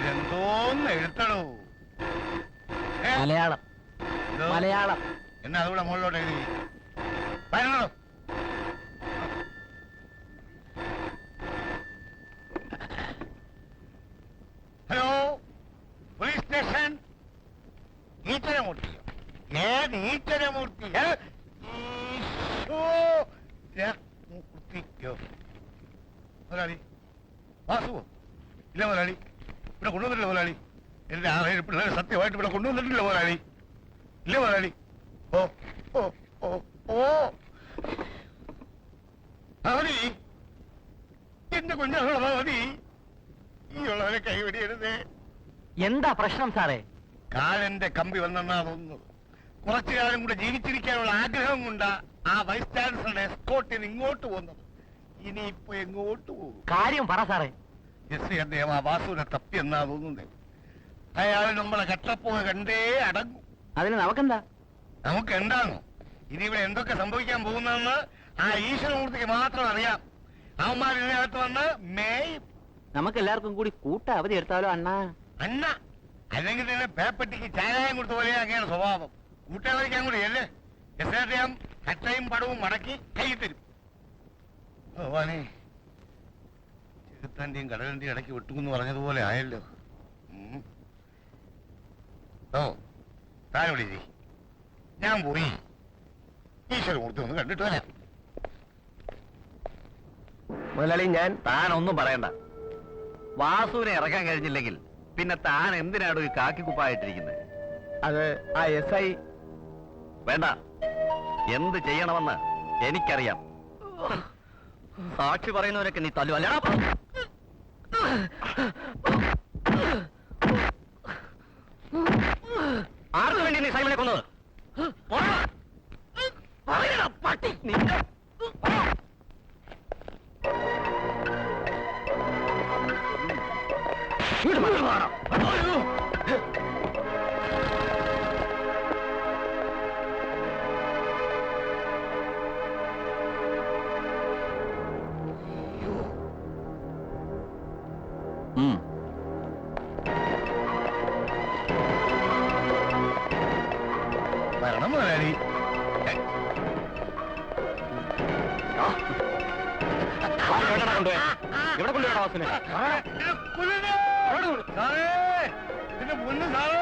ഇതെന്തോന്ന് എഴുത്തണോ? മലയാളം മലയാളം. എന്നാ അതുകൂടെ മുകളിലോട്ട് എഴുതി വരണോ? Hello, police station. ഈശ്വരമൂർത്തിയോ? ഏത് ഈശ്വരമൂർത്തി? ഈശ്വരമൂർത്തിയോ? മുതലാളി വാസുവോ? ഇല്ല മുതലാളി, ഇവിടെ കൊണ്ടുവന്നിട്ടില്ല മുതലാളി. എന്റെ 6-7 പിള്ളേരെ സത്യമായിട്ട് ഇവിടെ കൊണ്ടുവന്നിട്ടില്ല മുതലാളി. ഇല്ല മുതലാളി. ഓ ഓ ഓ ഓ മതി, എന്റെ കുഞ്ഞുള്ള മതി. ഈ ഉള്ളവരെ കൈവടിയരുതേ. എന്താ പ്രശ്നം സാറേ? കാലന്റെ കമ്പി വന്നെന്നാ തോന്നുന്നത്. കുറച്ചു കാലം കൂടെ ജീവിച്ചിരിക്കാനുള്ള ആഗ്രഹം കൊണ്ടാ ആ വൈസ് ചാൻസലറുടെ എസ്കോർട്ടിന് ഇങ്ങോട്ട് പോകുന്നത്. ഇനിയിപ്പോ എങ്ങോട്ട് പോകും? കാര്യം പറ സാറേ. എസ് അദ്ദേഹം ആ വാസുവിനെ തപ്പി എന്നാ തോന്നുന്നത്. അയാൾ നമ്മളെ കട്ടപ്പുക കണ്ടേ അടങ്ങും. അതിന് നമുക്കെന്താ? നമുക്ക് എന്താണോ ഇനി ഇവിടെ എന്തൊക്കെ സംഭവിക്കാൻ പോകുന്നതെന്ന് ആ ഈശ്വരമൂർത്തിക്ക് മാത്രം അറിയാം. അവന്മാർ ഇതിനകത്ത് വന്ന് മേയും. നമുക്ക് എല്ലാവർക്കും കൂടി കൂട്ട അവധി എടുത്താലോ അണ്ണാ? അന്ന അല്ലെങ്കിൽ തന്നെ പേപ്പട്ടിക്ക് ചാരായം കൊടുത്ത പോലെ അങ്ങനെയാണ് സ്വഭാവം. കൂട്ടവരിക്കാൻ കൂടി അല്ലേ? എസ് അദ്ദേഹം കട്ടയും പടവും മടക്കി കൈ തരും. ഭഗവാനെ, ചെറുത്താന്റെയും കടലിന്റെയും ഇടയ്ക്ക് വെട്ടുമെന്ന് പറഞ്ഞതുപോലെ ആയല്ലോ. ഓ താൻ വിളിച്ചി, ഞാൻ പോയി ഈശ്വരമൂർത്തി ഒന്ന് കണ്ടിട്ട് വരാം. മുതലാളി, താനൊന്നും പറയണ്ട. വാസുവിനെ ഇറക്കാൻ കഴിഞ്ഞില്ലെങ്കിൽ പിന്നെ താൻ എന്തിനാടോ ഈ കാക്കിക്കുപ്പായിട്ടിരിക്കുന്നത്? അത് ആ SI വേണ്ട, എന്ത് ചെയ്യണമെന്ന് എനിക്കറിയാം. സാക്ഷി പറയുന്നവരൊക്കെ നീ തല്ലു അല്ലടാ. ആർക്കു വേണ്ടി നീ സൈമനെ കൊന്നത്? പട്ടി നിന്റെ വരണം മുതലാളി. ഇവിടെ കൊണ്ടുപോകണം വാസുനെ. സാറേ, ഇതിന്റെ മുന്ന് സാറേ.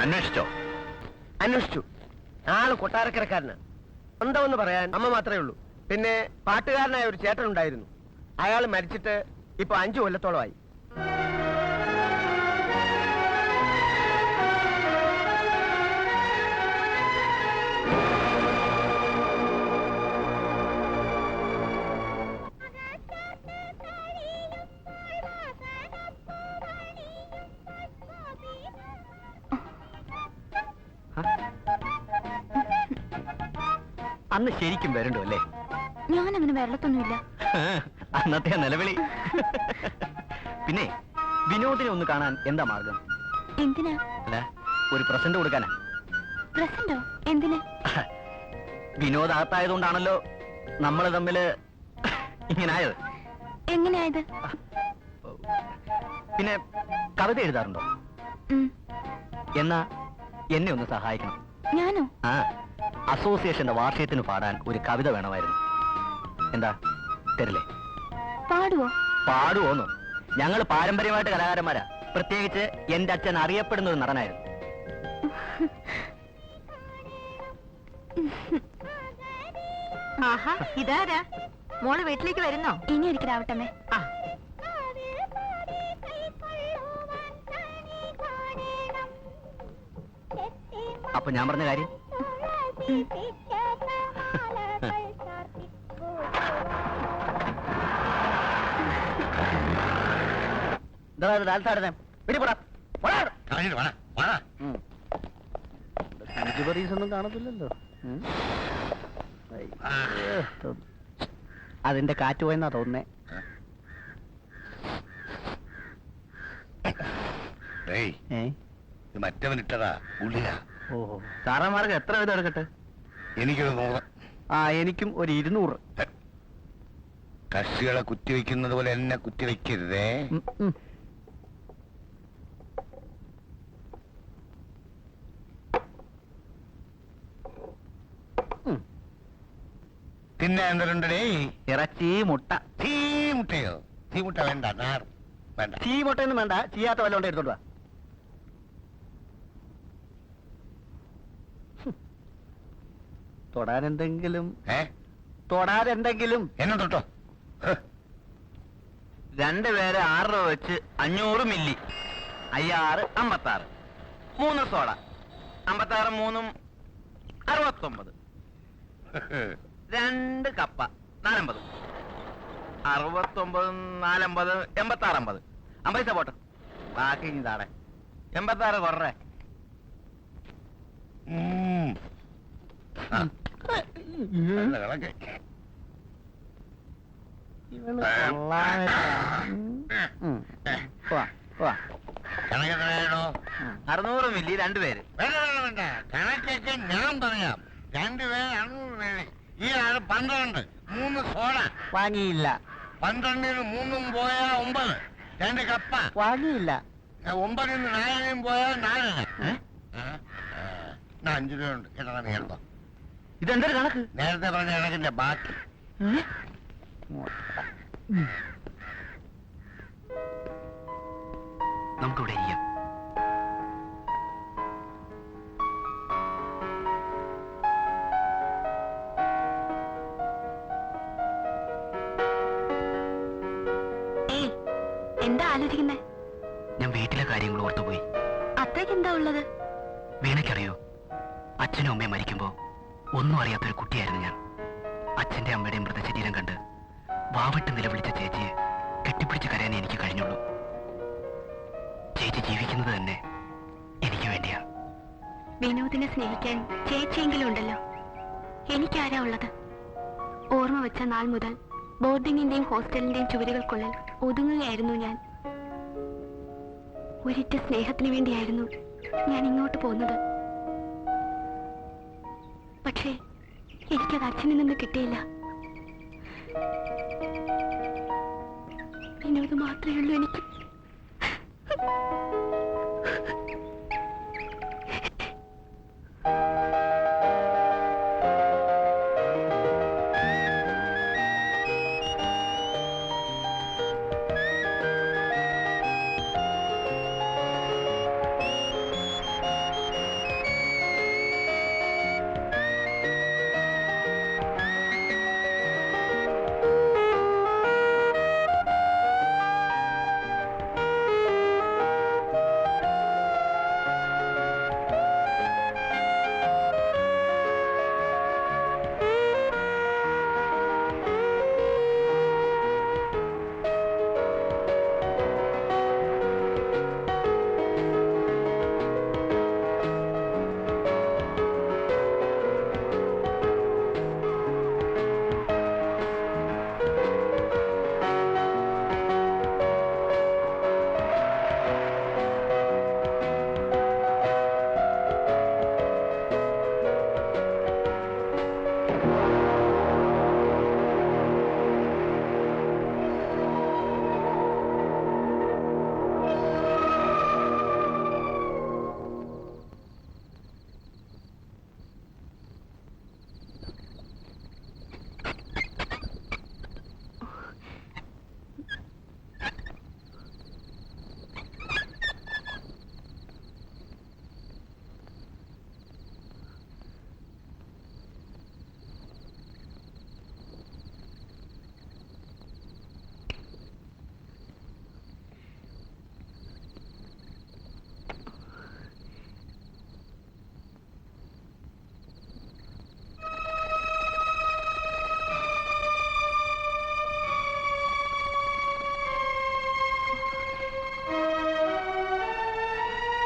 അന്വേഷിച്ചോ? അന്വേഷിച്ചു. ആള് കൊട്ടാരക്കരക്കാരന്. സ്വന്തമെന്ന് പറയാൻ അമ്മ മാത്രമേ ഉള്ളൂ. പിന്നെ പാട്ടുകാരനായ ഒരു ചേട്ടൻ ഉണ്ടായിരുന്നു. അയാൾ മരിച്ചിട്ട് ഇപ്പൊ 5 കൊല്ലത്തോളമായി. അന്ന് ശരിക്കും വരണ്ടോ അല്ലേ? ഞാനങ്ങനെ വെള്ളത്തൊന്നുമില്ല. അന്നത്തെ നിലവിളി. പിന്നെ വിനോദിനെ ഒന്ന് കാണാൻ എന്താ മാർഗം? എന്തിനാ? അല്ല, ഒരു പ്രസന്റ് കൊടുക്കാനാ. പ്രസന്റോ? എന്തിന്? വിനോദ് അകത്തായതുകൊണ്ടാണല്ലോ നമ്മൾ തമ്മില് ഇങ്ങനായത്. എങ്ങനെയായത്? പിന്നെ കവിത എഴുതാറുണ്ടോ? എന്നാ എന്നെ ഒന്ന് സഹായിക്കണം. ഞാനോ? ആ, അസോസിയേഷന്റെ വാർഷികത്തിന് പാടാൻ ഒരു കവിത വേണമായിരുന്നു. എന്താ, തരില്ലേ? പാടുവോ? പാടുവോന്നോ? ഞങ്ങൾ പാരമ്പര്യമായിട്ട് കലാകാരന്മാരാ. പ്രത്യേകിച്ച് എന്റെ അച്ഛൻ അറിയപ്പെടുന്ന ഒരു നടനായിരുന്നു. ആഹാ, ഇതാരാ? മോള് വീട്ടിലേക്ക് വരുന്നോ? ഇനി ഒരിക്കലാവട്ടമ്മേ. അപ്പൊ ഞാൻ പറഞ്ഞ കാര്യം ഒന്നും കാണത്തില്ലല്ലോ. അതിന്റെ കാറ്റ് പോയെന്നാ തോന്നുന്നേ. മറ്റവൻ ഇട്ടതാ ഉള്ളില. ഓഹോ, സാറന്മാർക്ക് എത്ര വീതം എടുക്കട്ടെ? എനിക്കൊരു 100. ആ, എനിക്കും ഒരു 200. കക്ഷികളെ കുത്തിവെക്കുന്നത് പോലെ എന്നെ കുത്തിവെക്കരുതേ. പിന്നെ എന്തുണ്ടേ? ഇറച്ചി, മുട്ട. ചീമുട്ടയോ? ചീമുട്ട വേണ്ട, നാർ വേണ്ട. ചീ മുട്ടയൊന്നും വേണ്ട, ചെയ്യാത്ത വല്ല എടുത്തോണ്ട് വാ. തൊടാനെന്തെങ്കിലും? തൊടാതെന്തെങ്കിലും? എന്നെ തൊട്ടോ? 2 പേര് 6 രൂപ വെച്ച് 500 മില്ലി. 56 56. 3 സോഡ. 56 3 69. 2 കപ്പ 450. 69 450 86 50. 50 പൈസ പോട്ടെ, ബാക്കി താടെ 86 കുറേ. കണക്കെത്രയാണോ? 600 മില്ലി 2 പേര്. വേണ്ട വേണ്ട വേണ്ട, കണക്കൊക്കെ ഞാൻ പറയാം. 2 പേര് 600 മില്ലി. ഈ ആള് 12. 3 സോഡ വാങ്ങിയില്ല. 12-ന് 3 പോയാൽ 9. 2 കപ്പ വാങ്ങിയില്ല. 9-ന് 4 പോയാൽ 4. 5 രൂപ ഉണ്ട്. കേട്ടോ, കേട്ടോ. ഇതെന്തൊരു കണക്ക്? നേരത്തെ പറഞ്ഞ കണക്കിന്റെ ബാക്കി. നമുക്കിവിടെ ഇരിക്കാം. എന്താ ആലോചിക്കുന്നേ? ഞാൻ വീട്ടിലെ കാര്യങ്ങൾ ഓർത്തുപോയി. അത്രയ്ക്ക് എന്താ ഉള്ളത്? വീണയ്ക്കറിയോ, അച്ഛനും അമ്മയും മരിക്കുമ്പോ ഒന്നും അറിയാത്തൊരു കുട്ടിയായിരുന്നു ഞാൻ. അച്ഛന്റെ അമ്മയുടെയും മൃതശരീരം കണ്ട് വാവിട്ട് നിലവിളിച്ച ചേച്ചിയെ കെട്ടിപ്പിടിച്ച് കരയാനേ എനിക്ക് കഴിഞ്ഞുള്ളൂ. ചേച്ചി ജീവിക്കുന്നത് തന്നെ എനിക്ക് വേണ്ടിയാ. വിനോദിനെ സ്നേഹിക്കാൻ ചേച്ചിയെങ്കിലും ഉണ്ടല്ലോ. എനിക്കാരാ ഉള്ളത്? ഓർമ്മ വെച്ച നാൾ മുതൽ ബോർഡിങ്ങിന്റെയും ഹോസ്റ്റലിന്റെയും ചുവരുകൾക്കുള്ളിൽ ഒതുങ്ങുകയായിരുന്നു ഞാൻ. ഒരിറ്റ സ്നേഹത്തിന് വേണ്ടിയായിരുന്നു ഞാൻ ഇങ്ങോട്ട് പോകുന്നത്. പക്ഷേ എനിക്കത് അച്ഛനിൽ നിന്ന് കിട്ടിയില്ല. വിനോദ് മാത്രമേ ഉള്ളൂ എനിക്ക്.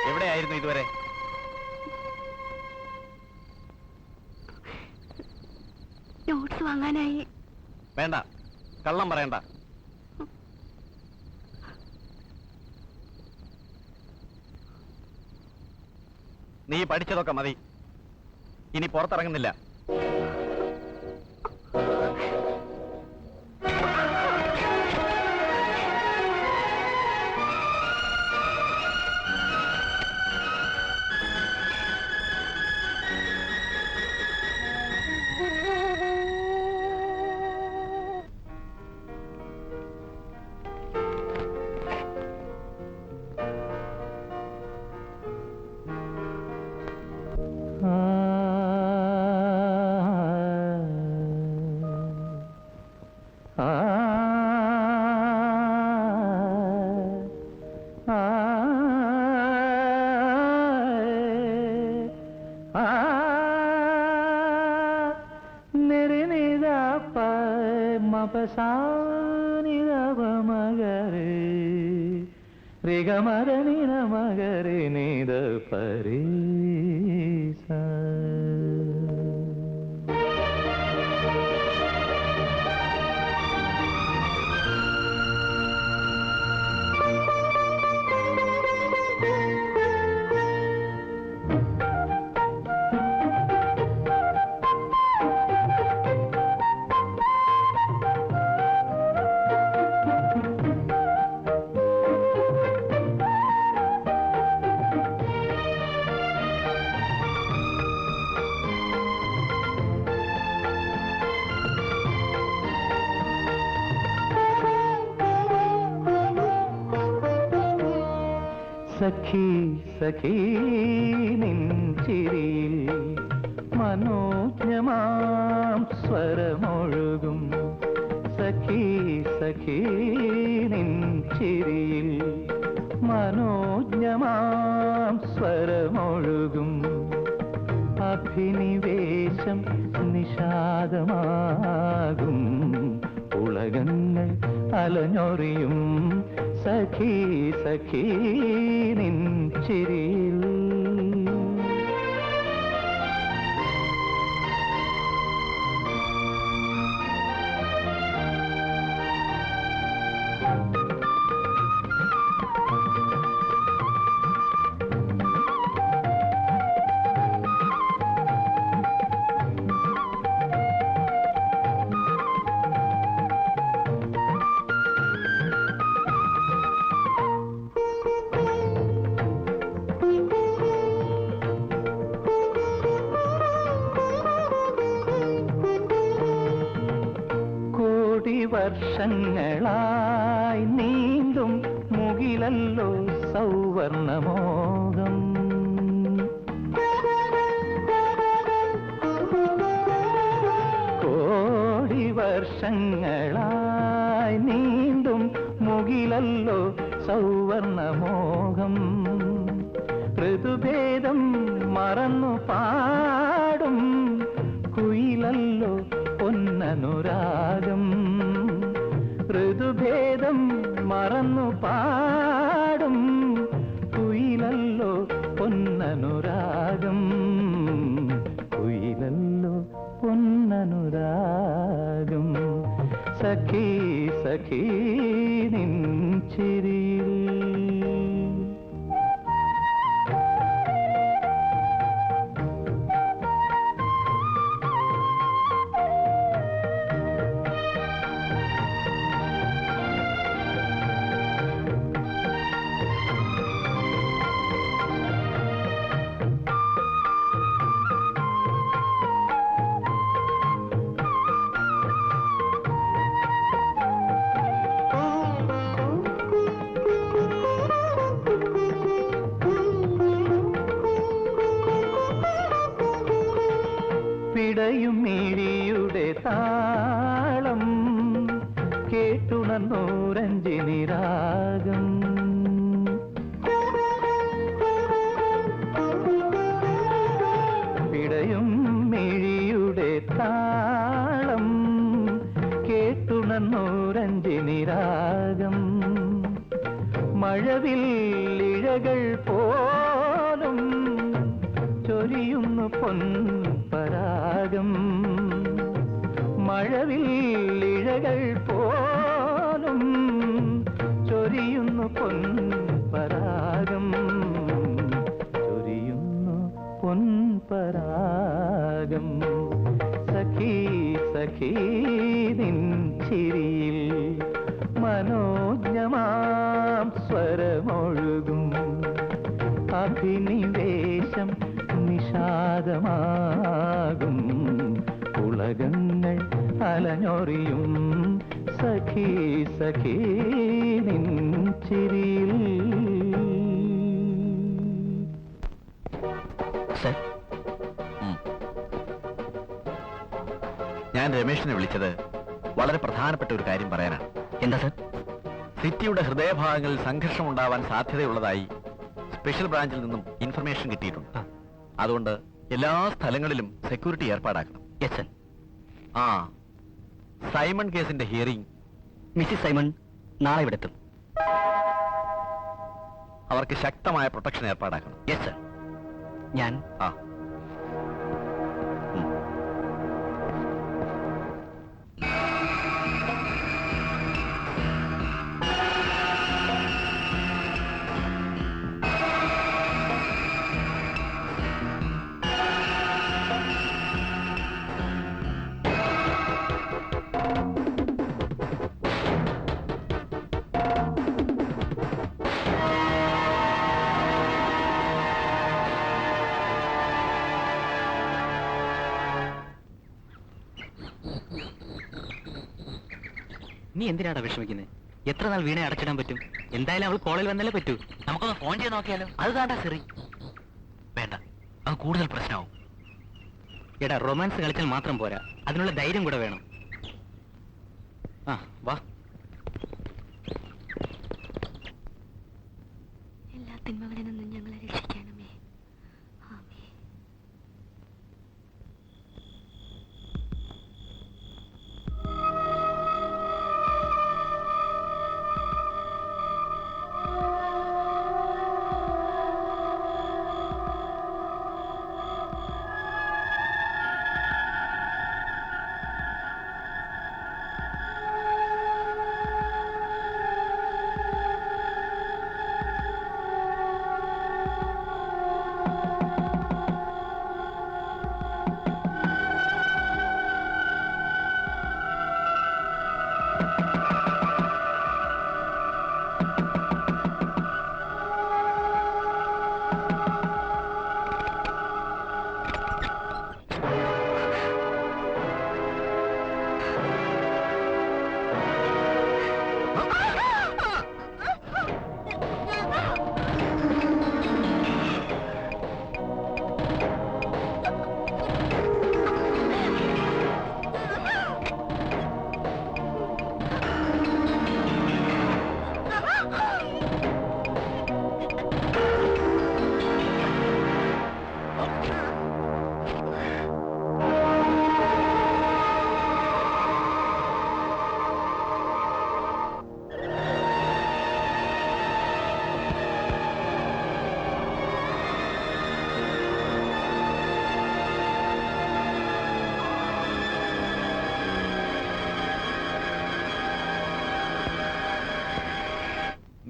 എവിടെയായിരുന്നു ഇതുവരെ? നോട്ട്സ് വാങ്ങാനായി. വേണ്ട, കള്ളം പറയണ്ട. നീ പഠിച്ചതൊക്കെ മതി. ഇനി പുറത്തിറങ്ങുന്നില്ല. രിഗമരനിന മകരെ നീത പരീസ. സഖി സഖി നിൻചിരിയിൽ മനോജ്ഞമാം സ്വരമൊഴുകും. സഖി സഖി നിൻചിരിയിൽ മനോജ്ഞമാം സ്വരമൊഴുകും. അഭിനിവേശം നിഷാദമാകും. ഉലകങ്ങൾ അലഞ്ഞൊറിയും. സഖി സഖി നിൻചിരിയിൽ. വർഷങ്ങളായി നീന്തും മുകിലല്ലോ സൗവർണമോഹം. കോടി വർഷങ്ങളായി നീന്തും മുകിലല്ലോ സൗവർണമോഹം. ഋതുഭേദം മറന്നു പാടും കുയിലല്ലോ പൊന്നനുരാഗം. ഋതുഭേദം മറന്നു പാടും കുയിലല്ലോ പൊന്നനുരാഗം. കുയിലല്ലോ പൊന്നനുരാഗം. സഖി സഖി നിൻ ചിരിയിൽ പിടയും മിഴിയുടെ താളം കേട്ടുണർന്നോരഞ്ജിനി രാഗം. പിടയും മിഴിയുടെ താളം കേട്ടുണർന്നോരഞ്ജിനി രാഗം. മഴവില്ലിഴകൾ പോലും ചൊരിയുന്നു പൊൻപരാഗം. മഴവില്ലിഴകൾ പോലും ചൊരിയുന്നു പൊൻപരാഗം. ചൊരിയുന്നു പൊൻപരാഗം. സഖി സഖി നിൻ ചിരിയിൽ മനോജ്ഞമാം സ്വരമൊഴുകും. അഭിനിവേശം നിഷാദമാകും. ഉലകങ്ങൾ അലഞ്ഞൊറിയും സഖി സഖി നിൻ ചിരിയിൽ. സർ, ഞാൻ രമേഷിനെ വിളിച്ചത് വളരെ പ്രധാനപ്പെട്ട ഒരു കാര്യം പറയാനാണ്. എന്താ സർ? സിറ്റിയുടെ ഹൃദയഭാഗങ്ങളിൽ സംഘർഷം ഉണ്ടാവാൻ സാധ്യതയുള്ളതായി സ്പെഷ്യൽ ബ്രാഞ്ചിൽ നിന്നും ഇൻഫർമേഷൻ കിട്ടിയിട്ടുണ്ട്. അതുകൊണ്ട് എല്ലാ സ്ഥലങ്ങളിലും സെക്യൂരിറ്റി ഏർപ്പാടാക്കണം. Yes sir. ആ സൈമൺ കേസിന്റെ ഹിയറിംഗ് മിസ്സിസ് സൈമൺ നാളെ ഇവിടെ എത്തും. അവർക്ക് ശക്തമായ പ്രൊട്ടക്ഷൻ ഏർപ്പാടാക്കണം. Yes sir. ഞാൻ ആ നീ എന്തിനാടാ വിഷമിക്കുന്നത്? എത്ര നാൾ വീണെ അടച്ചിടാൻ പറ്റും? എന്തായാലും അവൾ കോളിൽ വന്നല്ലേ പറ്റൂ. നമുക്കൊന്ന് ഫോൺ ചെയ്ത് നോക്കിയാലോ? അത് താണ്ടാ സിറി. വേണ്ട, അത് കൂടുതൽ പ്രശ്നമാവും. എടാ, റൊമാൻസ് കളിച്ചാൽ മാത്രം പോരാ, അതിനുള്ള ധൈര്യം കൂടെ വേണം. ആ വാ. എല്ലാ തിന്മകളിൽ നിന്നും ഞങ്ങളെ രക്ഷിക്കണമേ. ആമേൻ.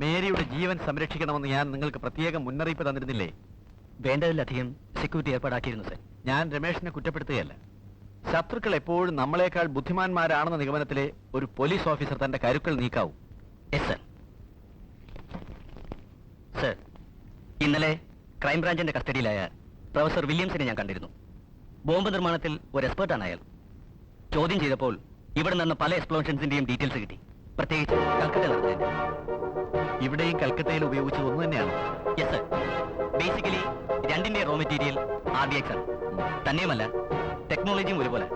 മേരിയുടെ ജീവൻ സംരക്ഷിക്കണമെന്ന് ഞാൻ നിങ്ങൾക്ക് പ്രത്യേക മുന്നറിയിപ്പ് തന്നിരുന്നില്ലേ? വേണ്ടതിലധികം സെക്യൂരിറ്റി ഏർപ്പാടാക്കിയിരുന്നു സർ. ഞാൻ രമേഷിനെ കുറ്റപ്പെടുത്തുകയല്ല. ശത്രുക്കൾ എപ്പോഴും നമ്മളെക്കാൾ ബുദ്ധിമാന്മാരാണെന്ന നിഗമനത്തിലെ ഒരു പോലീസ് ഓഫീസർ തന്റെ കരുക്കൾ നീക്കാവൂ. Yes sir. സർ, ഇന്നലെ ക്രൈംബ്രാഞ്ചിന്റെ കസ്റ്റഡിയിലായ പ്രൊഫസർ വില്യംസിനെ ഞാൻ കണ്ടിരുന്നു. ബോംബ് നിർമ്മാണത്തിൽ ഒരു എക്സ്പേർട്ടാണ് അയാൾ. ചോദ്യം ചെയ്തപ്പോൾ ഇവിടെ നിന്ന് പല എക്സ്പ്ലോഷൻസിന്റെയും ഡീറ്റെയിൽസ് കിട്ടി, പ്രത്യേകിച്ച് കൽക്കട്ട നടന്നതിന്റെ. ഇവിടെയും കൽക്കത്തയിൽ ഉപയോഗിച്ചത് ഒന്ന് തന്നെയാണ്. Yes sir. ബേസിക്കലി രണ്ടിന്റെ റോ മെറ്റീരിയൽ RDX ആണ്. തന്നെയുമല്ല, ടെക്നോളജിയും ഒരുപോലെ.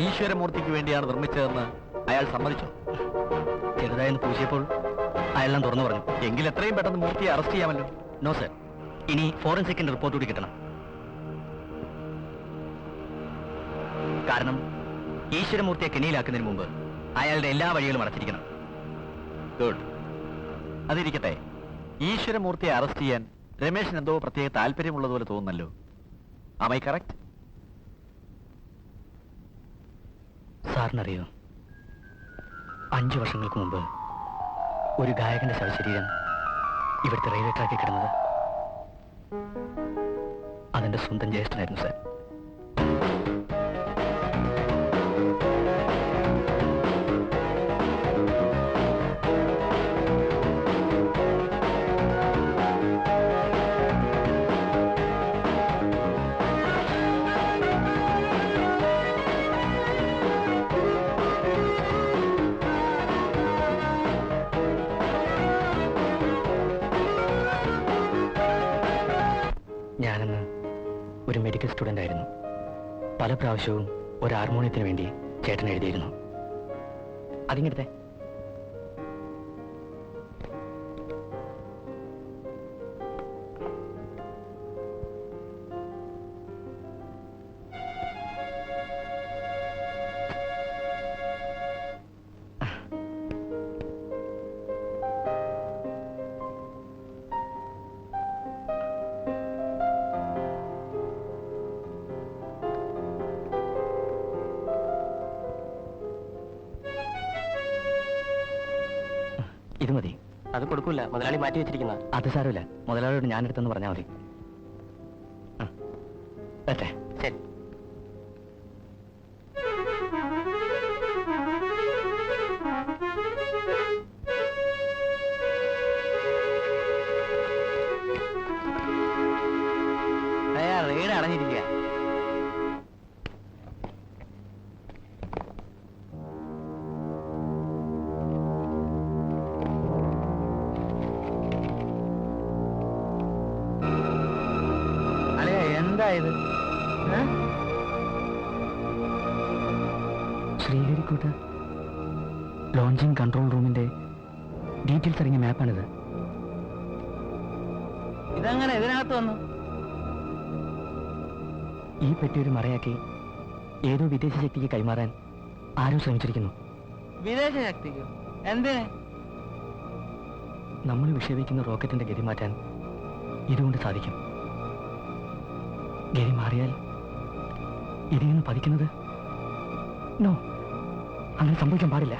ഈശ്വരമൂർത്തിക്ക് വേണ്ടിയാണ് നിർമ്മിച്ചതെന്ന് അയാൾ സമ്മതിച്ചോ? ചെറുതായെന്ന് പൂശിയപ്പോൾ അയാളെല്ലാം തുറന്നു പറഞ്ഞു. എങ്കിൽ എത്രയും പെട്ടെന്ന് മൂർത്തിയെ അറസ്റ്റ് ചെയ്യാമല്ലോ. നോ സർ, ഇനി ഫോറൻസിക്കിന്റെ റിപ്പോർട്ട് കൂടി കിട്ടണം. കാരണം ഈശ്വരമൂർത്തിയെ കെണിയിലാക്കുന്നതിന് മുമ്പ് അയാളുടെ എല്ലാ വഴികളും അടച്ചിരിക്കണം. ഗുഡ്. അതിരിക്കട്ടെ, ഈശ്വരമൂർത്തിയെ അറസ്റ്റ് ചെയ്യാൻ രമേശിന് എന്തോ പ്രത്യേക താല്പര്യമുള്ളതുപോലെ തോന്നുന്നല്ലോ. Am I correct? സാറിനറിയോ, 5 വർഷങ്ങൾക്ക് മുമ്പ് ഒരു ഗായകന്റെ ശവശരീരം ഇവിടുത്തെ റെയിൽവേ ട്രാക്കിൽ കിടന്നത് അതെന്റെ സ്വന്തം ജ്യേഷ്ഠനായിരുന്നു സാർ. ഞാനന്ന് ഒരു മെഡിക്കൽ സ്റ്റുഡൻ്റ് ആയിരുന്നു. പല പ്രാവശ്യവും ഒരു ഹാർമോണിയത്തിന് വേണ്ടി ചേട്ടൻ എഴുതിയിരുന്നു. അതിങ്ങടുത്തെ ഇത് മതി. അത് കൊടുക്കൂല, മുതലാളി മാറ്റി വെച്ചിരിക്കുന്ന. അത് സാരമില്ല, മുതലാളിയോട് ഞാനെടുത്തെന്ന് പറഞ്ഞാൽ മതി. പറ്റേ? ശരി. റെയ്ഡ് അടഞ്ഞിരിക്കുക. എന്തായത്? ശ്രീഹരിക്കോട്ട് ലോഞ്ചിങ് കൺട്രോൾ റൂമിന്റെ ഡീറ്റെയിൽസ് അടങ്ങിയ മാപ്പാണിത്. ഇതെങ്ങനെ ഇതിനകത്ത് വന്നു? ഈ പെട്ടി ഒരു മറയാക്കി ഏതോ വിദേശ ശക്തിക്ക് കൈമാറാൻ ആരോ ശ്രമിച്ചിരിക്കുന്നു. വിദേശ ശക്തിക്കോ? എന്തിന്? നമ്മൾ വിക്ഷേപിക്കുന്ന റോക്കറ്റിന്റെ ഗതി മാറ്റാൻ ഇതുകൊണ്ട് സാധിക്കും. ഗതി മാറിയാൽ ഇതിൽ നിന്ന് പതിക്കുന്നത് നോ, അങ്ങനെ സംഭവിക്കാൻ പാടില്ല.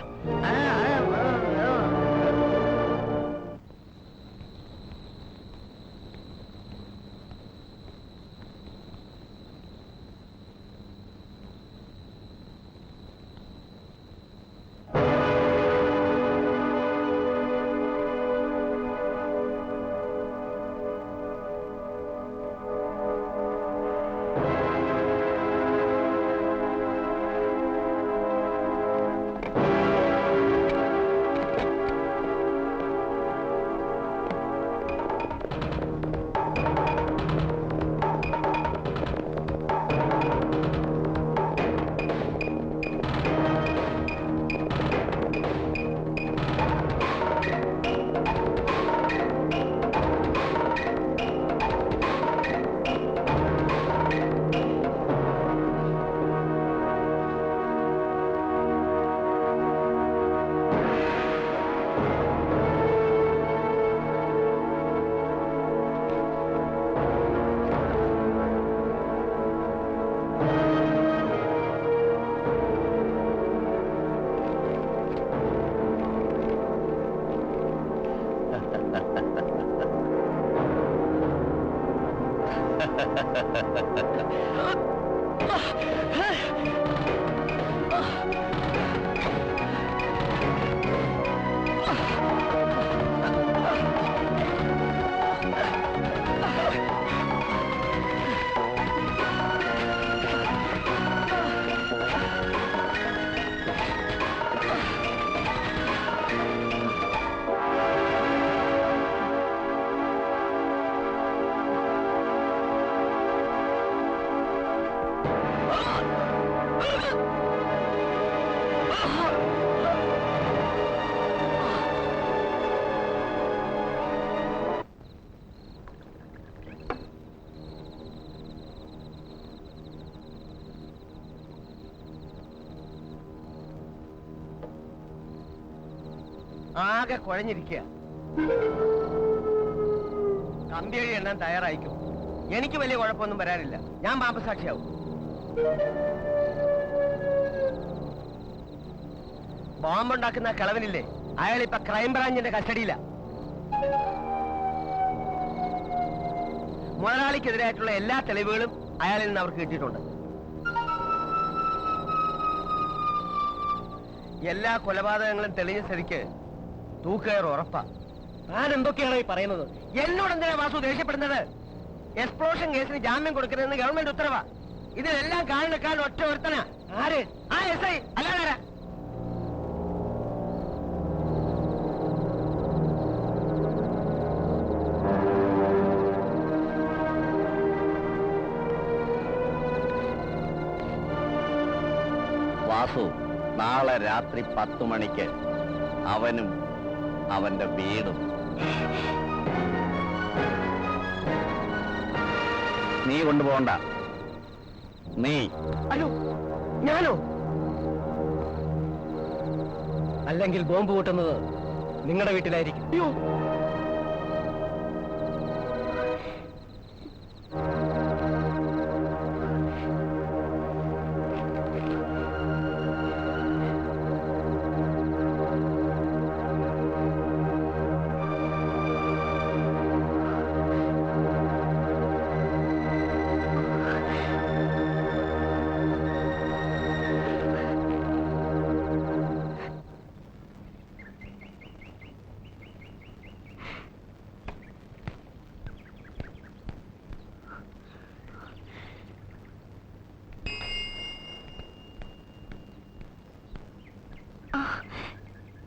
ആകെ കുഴഞ്ഞിരിക്കുക. കമ്പിയഴി എണ്ണാൻ തയ്യാറായിക്കും. എനിക്ക് വലിയ കുഴപ്പമൊന്നും വരാനില്ല. ഞാൻ പാപസാക്ഷിയാവും. ബോംബുണ്ടാക്കുന്ന കിളവനില്ലേ, അയാൾ ഇപ്പൊ ക്രൈംബ്രാഞ്ചിന്റെ കസ്റ്റഡിയില. മുതലാളിക്കെതിരായിട്ടുള്ള എല്ലാ തെളിവുകളും അയാളിൽ നിന്ന് അവർക്ക് കിട്ടിയിട്ടുണ്ട്. എല്ലാ കൊലപാതകങ്ങളും തെളിഞ്ഞ സ്ഥിതിക്ക് തൂക്കയർ ഉറപ്പാ. താൻ എന്തൊക്കെയാണ് ഈ പറയുന്നത്? എന്നോട് എന്തിനാ വാസു ദേഷ്യപ്പെടുന്നത്? എക്സ്പ്ലോഷൻ കേസിന് ജാമ്യം കൊടുക്കരുതെന്ന് ഗവൺമെന്റ് ഉത്തരവാ. ഇതിലെല്ലാം കാരണക്കാരൻ ഒറ്റ ഒരുത്തനാ. ആര്? ആ SI അല്ലാതാരാ? വാസു നാളെ രാത്രി 10 മണിക്ക് അവനും അവന്റെ വീടും. നീ കൊണ്ടുപോകണ്ട. നീ. അയ്യോ, ഞാനോ? അല്ലെങ്കിൽ ബോംബ് കൂട്ടുന്നത് നിങ്ങളുടെ വീട്ടിലായിരിക്കും. അയ്യോ,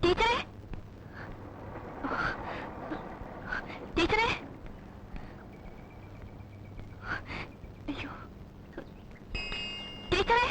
ടീച്ചറെ, ടീച്ചറെ, അയ്യോ, ടീച്ചറെ,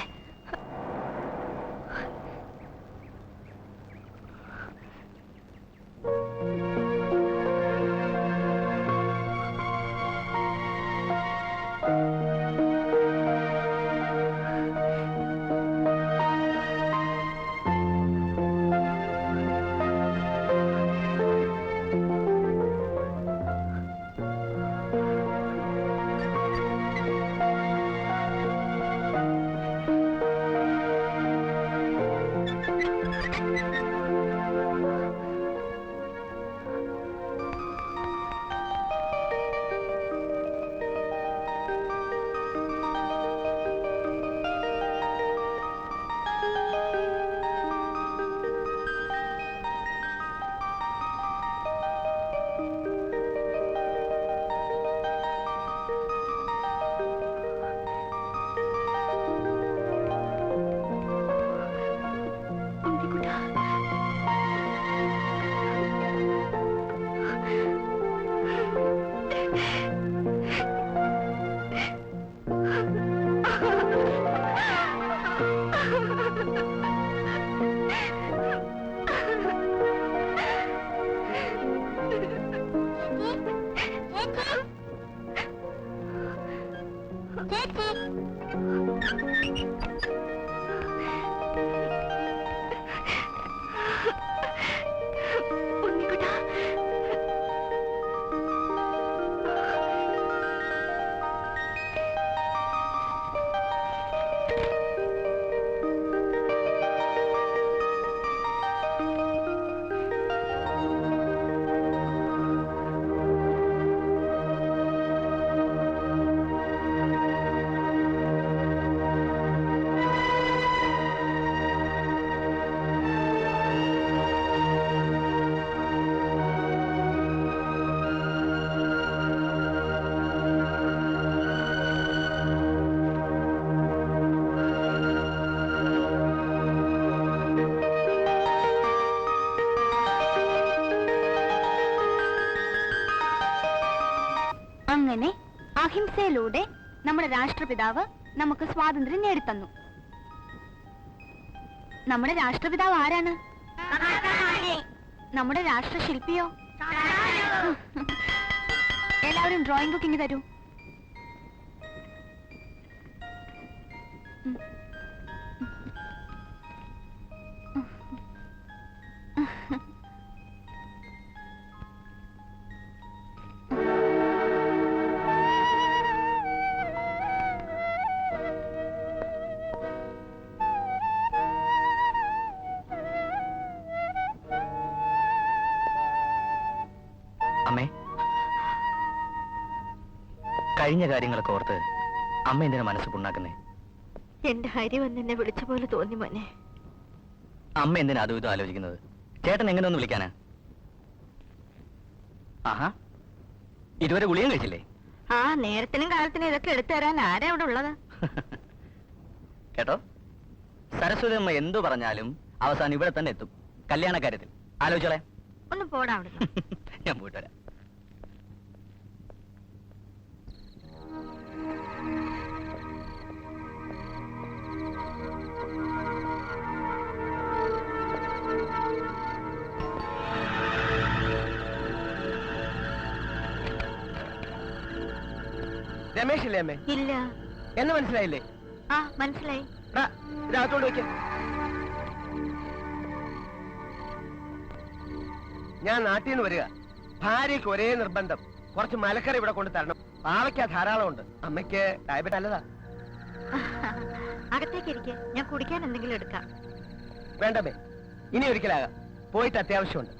അഹിംസയിലൂടെ നമ്മുടെ രാഷ്ട്രപിതാവ് നമുക്ക് സ്വാതന്ത്ര്യം നേടിത്തന്നു. നമ്മുടെ രാഷ്ട്രപിതാവ് ആരാണ്? നമ്മുടെ രാഷ്ട്രശില്പിയോ? എല്ലാവരും ഡ്രോയിങ് ബുക്ക് ഇങ്ങ് തരൂ. അമ്മേ, കഴിഞ്ഞ കാര്യങ്ങളൊക്കെ ഓർത്ത് അമ്മ എന്തിനാ മനസ്സ് പുണ്ണാക്കുന്നേ? എന്റെ ഹരി വന്ന് എന്നെ വിളിച്ച പോലെ തോന്നി മോനെ. അമ്മ എന്തിനാ അതും ഇതും ആലോചിക്കുന്നത്? ചേട്ടൻ എങ്ങനെ ഒന്ന് വിളിക്കാനാ? ആഹാ, ഇതുവരെ ഗുളിയും കഴിച്ചില്ലേ? ആ നേരത്തിനും കാലത്തിനും ഇതൊക്കെ എടുത്തു തരാൻ ആരാ അവിടെ ഉള്ളത്? കേട്ടോ, സരസ്വതി അമ്മ എന്തു പറഞ്ഞാലും അവസാനം ഇവിടെ തന്നെ എത്തും. കല്യാണ കാര്യത്തിൽ ആലോചിച്ചോളെ. ഒന്ന് പോടാ അവിടെ. ഞാൻ പോയിട്ട് വരാം. രമേശ് ഇല്ലേ അമ്മേ? ഇല്ല. എന്ന് മനസ്സിലായില്ലേ? ആ മനസ്സിലായി. ഇതകത്തോണ്ട് വെക്ക. ഞാൻ നാട്ടിൽ നിന്ന് വരിക. ഭാര്യയ്ക്ക് ഒരേ നിർബന്ധം, കുറച്ച് മലക്കറി ഇവിടെ കൊണ്ട് തരണം. പാവയ്ക്ക ധാരാളം ഉണ്ട്. അമ്മയ്ക്ക് ഡയബറ്റ് നല്ലതാ. അകത്തേക്ക് ഇരിക്കെ, ഞാൻ കുടിക്കാൻ എന്തെങ്കിലും എടുക്കാം. വേണ്ടമേ, ഇനി ഒരിക്കലാകാം. പോയിട്ട് അത്യാവശ്യമുണ്ട്.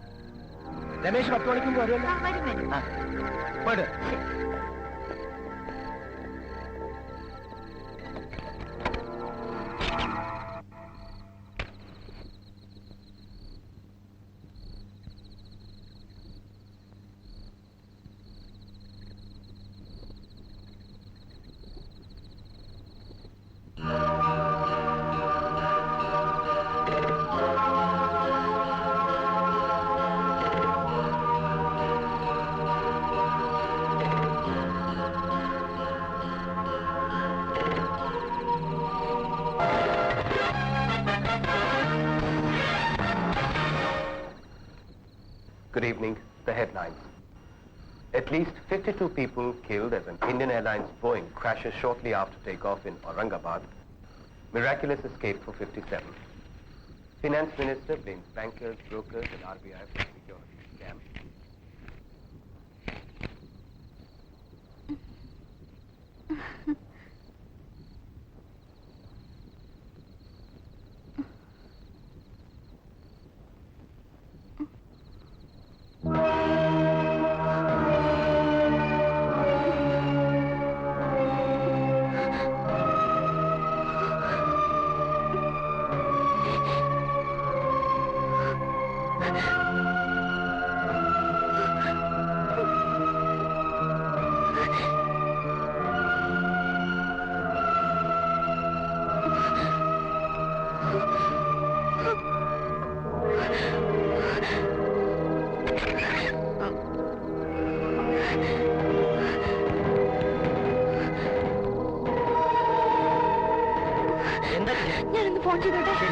രമേശ് 10 മണിക്ക് മുമ്പ് വരുമല്ലോ. വരും വരും. ആ പോയിട്ട്. Good evening. The headlines. At least 52 people killed as an Indian Airlines Boeing crashes shortly after takeoff in Aurangabad. Miraculous escape for 57. Finance Minister blames bankers, brokers and RBI for security scam. ഞാനൊന്ന് phone ചെയ്തോട്ടെ.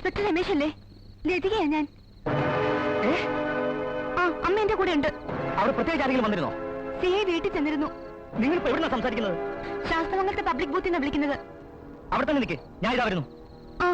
Inspector Ramesh അല്ലേ? ലതികയാ ഞാൻ. ആ, അമ്മ എന്റെ കൂടെ ഉണ്ട്. അവിടെ പ്രത്യേകിച്ച് ആരെങ്കിലും വന്നിരുന്നോ? സിഐ വീട്ടിൽ ചെന്നിരുന്നു. നിങ്ങളിപ്പോ എവിടുന്നാ സംസാരിക്കുന്നത്? ശാസ്ത്രമംഗലത്തെ പബ്ലിക് ബൂത്തിൽ നിന്നാണ് വിളിക്കുന്നത്. അവിടെ തന്നെ നിൽക്കേ, ഞാൻ ഇതാ വരുന്നു. ആ.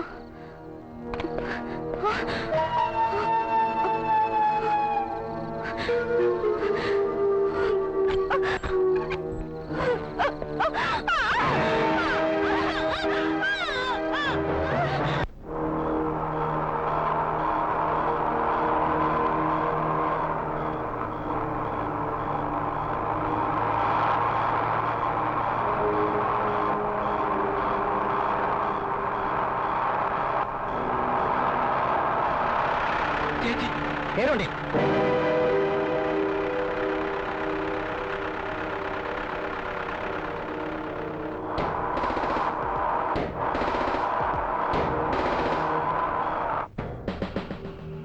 കേറുണ്ടേ?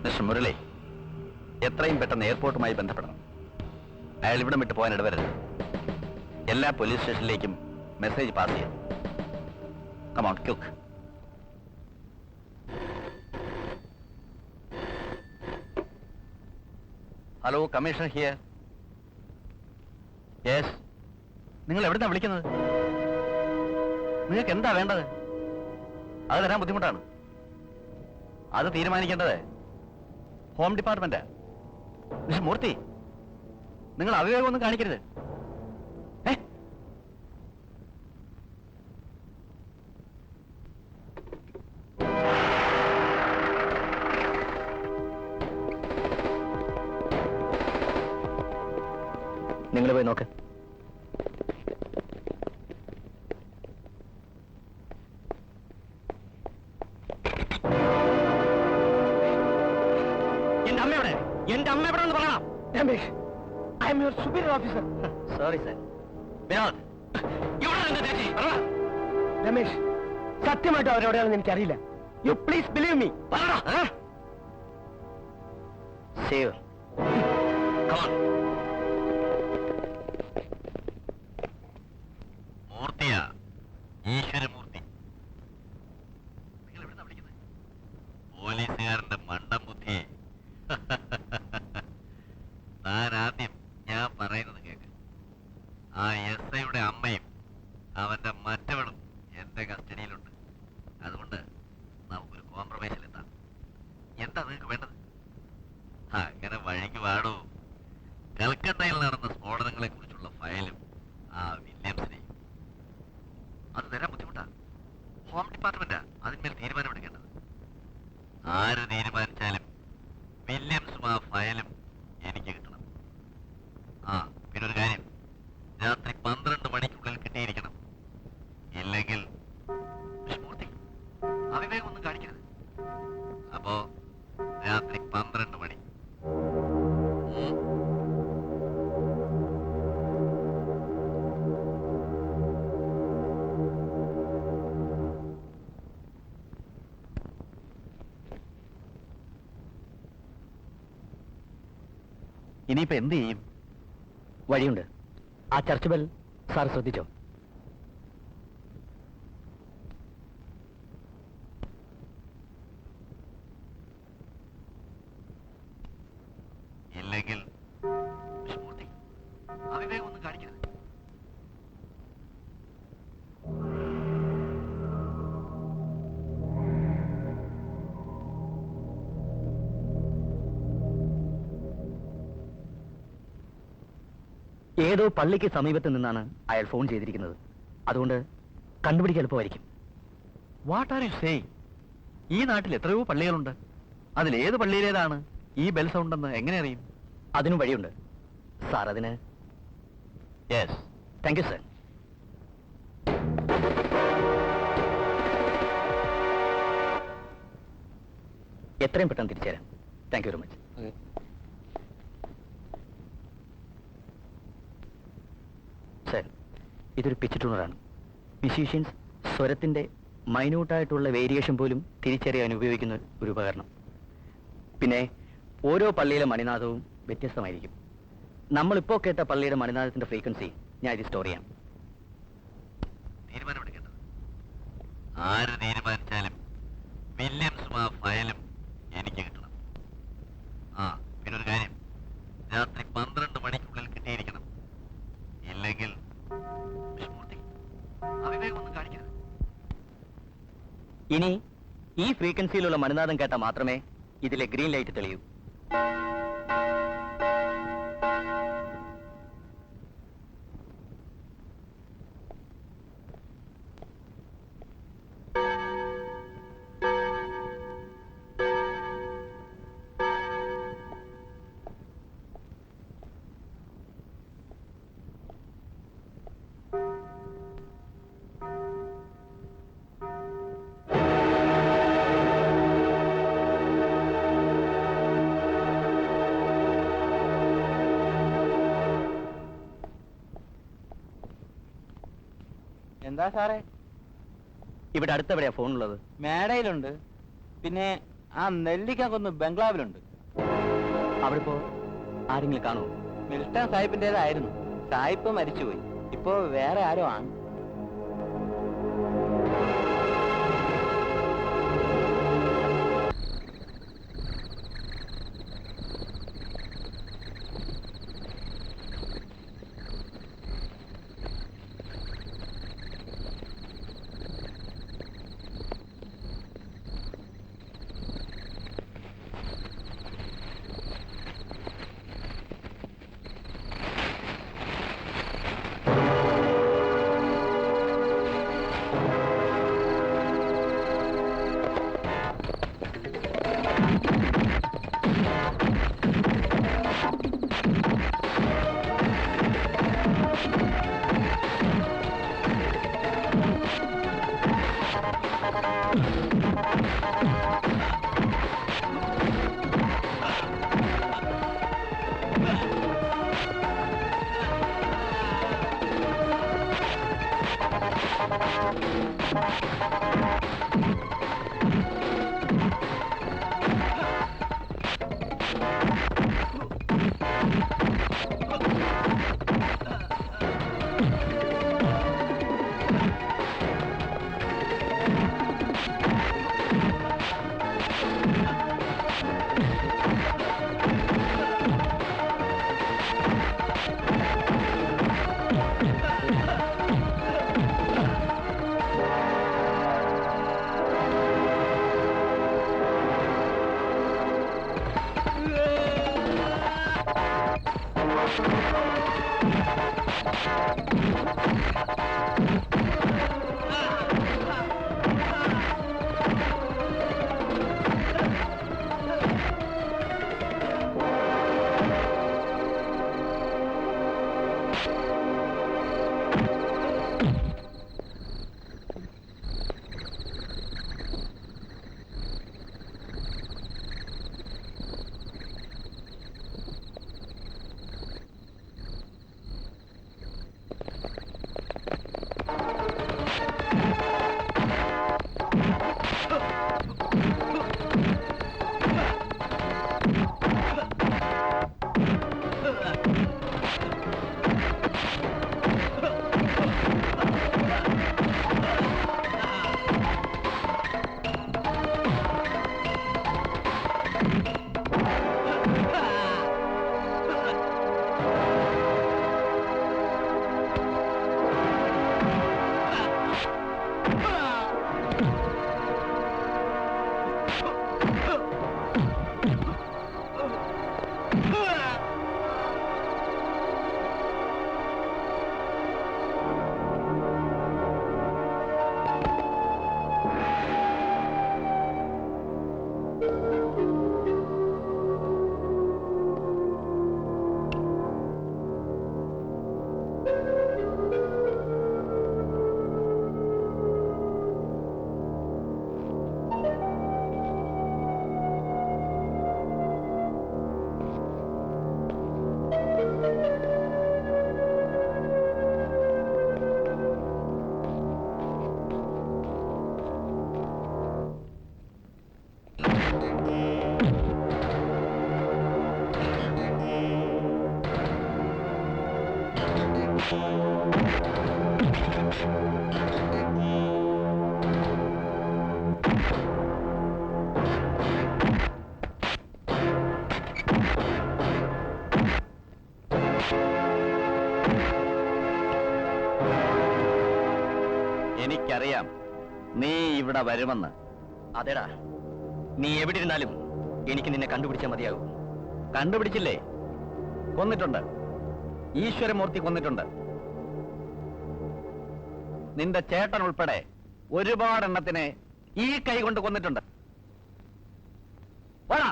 മിസ്റ്റർ മുരളി, എത്രയും പെട്ടെന്ന് എയർപോർട്ടുമായി ബന്ധപ്പെടണം. അയാൾ ഇവിടെ വിട്ട് പോകാൻ ഇടവരരുത്. എല്ലാ പോലീസ് സ്റ്റേഷനിലേക്കും മെസ്സേജ് പാസ് ചെയ്യാം. Come on quick. Hello, commissioner here. Yes. നിങ്ങൾ എവിടുന്നാ വിളിക്കുന്നത്? നിങ്ങൾക്ക് എന്താ വേണ്ടത്? അത് തരാൻ ബുദ്ധിമുട്ടാണ്. അത് തീരുമാനിക്കേണ്ടത് ഹോം ഡിപ്പാർട്ട്മെന്റാ. മിസ്റ്റർ മൂർത്തി, നിങ്ങൾ അവിവേകമൊന്നും കാണിക്കരുത്. നിങ്ങൾ പോയി നോക്ക്. എന്റെ അമ്മ എവിടെ? എന്റെ അമ്മ എവിടെ എന്ന് പറയണം. Ramesh, I am your superior officer. Sorry sir. Vinod, ഇവിടെ നിന്ന് ചേച്ചി രമേഷ്, സത്യമായിട്ടും അവരെവിടെയാണെന്ന് എനിക്കറിയില്ല. You please believe me. Save. മൂർത്തിയാ, ഈശ്വരമൂർത്തി. നിങ്ങൾ എവിടുന്നാ വിളിക്കുന്നത്? പോലീസുകാരന്റെ മണ്ടം ബുദ്ധിയെ. താൻ ആദ്യം ഞാൻ പറയുന്നത് കേൾക്ക്. ആ SIയുടെ അമ്മയും അവന്റെ മറ്റവളും എന്റെ കസ്റ്റഡിയിലുണ്ട്. അതുകൊണ്ട് നമുക്കൊരു കോംപ്രമൈസിലെത്താം. എന്താ നിങ്ങൾക്ക് വേണ്ടത്? അങ്ങനെ വഴിക്ക് വാടൂ. കൽക്കട്ടയിൽ നടന്ന സ്ഫോടനങ്ങളെ കുറിച്ചുള്ള ഫയലും ആ വില്യംസിനെയും. അത് തരാൻ ബുദ്ധിമുട്ടാ. ഹോം ഡിപ്പാർട്ട്മെന്റാ അതിന്മേൽ തീരുമാനമെടുക്കേണ്ടത്. ആര് തീരുമാനിച്ചാലും വില്യംസും ആ ഫയലും എനിക്ക് കിട്ടണം. പിന്നെ ഒരു കാര്യം, രാത്രി 12 മണിക്കുള്ളിൽ കിട്ടിയിരിക്കണം. ഇല്ലെങ്കിൽ വിഷ്മൂർത്തി, അവിവേകം ഒന്നും കാണിക്കരുത്. അപ്പോ രാത്രി 12 മണി. ഇനിയിപ്പോ എന്ത് ചെയ്യും? വഴിയുണ്ട്. ആ ചർച്ച് ബെൽ സാർ ശ്രദ്ധിച്ചോ? ഇല്ലെങ്കിൽ വിഷ്മൂർത്തി, അവിവേകം ഒന്നും കാണിക്കരുത്. ഏതോ പള്ളിക്ക് സമീപത്ത് നിന്നാണ് അയാൾ ഫോൺ ചെയ്തിരിക്കുന്നത്. അതുകൊണ്ട് കണ്ടുപിടിക്കാൻ എളുപ്പമായിരിക്കും. What are you saying? ഈ നാട്ടിൽ എത്രയോ പള്ളികളുണ്ട്. അതിലേത് പള്ളിയിലേതാണ് ഈ ബെൽ സൗണ്ട് എന്ന് എങ്ങനെ അറിയും? അതിനും വഴിയുണ്ട് സാർ. അതിന് യെസ്. Thank you sir. എത്രയും പെട്ടെന്ന് തിരിച്ചുതരാം. Thank you very much. Sir, ഇതൊരു പിച്ച് ട്യൂണറാണ്. മ്യൂസീഷ്യൻസ് സ്വരത്തിന്റെ മൈന്യൂട്ടായിട്ടുള്ള വേരിയേഷൻ പോലും തിരിച്ചറിയാൻ ഉപയോഗിക്കുന്ന ഒരു ഉപകരണം. പിന്നെ ഓരോ പള്ളിയിലെ മണിനാദവും വ്യത്യസ്തമായിരിക്കും. നമ്മളിപ്പോ കേട്ട പള്ളിയുടെ മണിനാദത്തിന്റെ ഫ്രീക്വൻസി ഞാൻ ഇത് സ്റ്റോർ ചെയ്യാം. തീരുമാനമെടുക്കേണ്ടത് ആര് തീരുമാനിച്ചാലും വില്യംസും ആ ഫയലും എനിക്ക് കിട്ടണം. ആ പിന്നെ ഒരു കാര്യം, രാത്രി 12 മണിക്കുള്ളിൽ കിട്ടിയിരിക്കണം. ഇല്ലെങ്കിൽ വിഷ്ണുമൂർത്തി അവിവേകം ഒന്നും കാണിക്കരുത്. ഇനി ഈ ഫ്രീക്വൻസിയിലുള്ള മനുനാദം കേട്ടാൽ മാത്രമേ ഇതിലെ ഗ്രീൻ ലൈറ്റ് തെളിയൂ. എന്താ സാറേ? ഇവിടെ അടുത്തെവിടെയാ ഫോണുള്ളത്? മേടയിലുണ്ട്, പിന്നെ ആ നെല്ലിക്കൊന്ന് ബംഗ്ലാവിലുണ്ട്. അവിടെ ഇപ്പോ ആരെങ്കിലും കാണുമോ? മിൽട്ടൺ സാഹിബിന്റേതായിരുന്നു. സാഹിബ് മരിച്ചുപോയി. ഇപ്പോ വേറെ ആരോ ആണ്. എനിക്കറിയാം നീ ഇവിടെ വരുമെന്ന്. അതേടാ, നീ എവിടെ ഇരുന്നാലും എനിക്ക് നിന്നെ കണ്ടുപിടിച്ചാൽ മതിയാകും. കണ്ടുപിടിച്ചില്ലേ? കൊന്നിട്ടുണ്ട്. ഈശ്വരമൂർത്തി കൊന്നിട്ടുണ്ട്. നിന്റെ ചേട്ടൻ ഉൾപ്പെടെ ഒരുപാട് എണ്ണത്തിനെ ഈ കൈ കൊണ്ട് കൊന്നിട്ടുണ്ട്. വാടാ.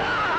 Ah!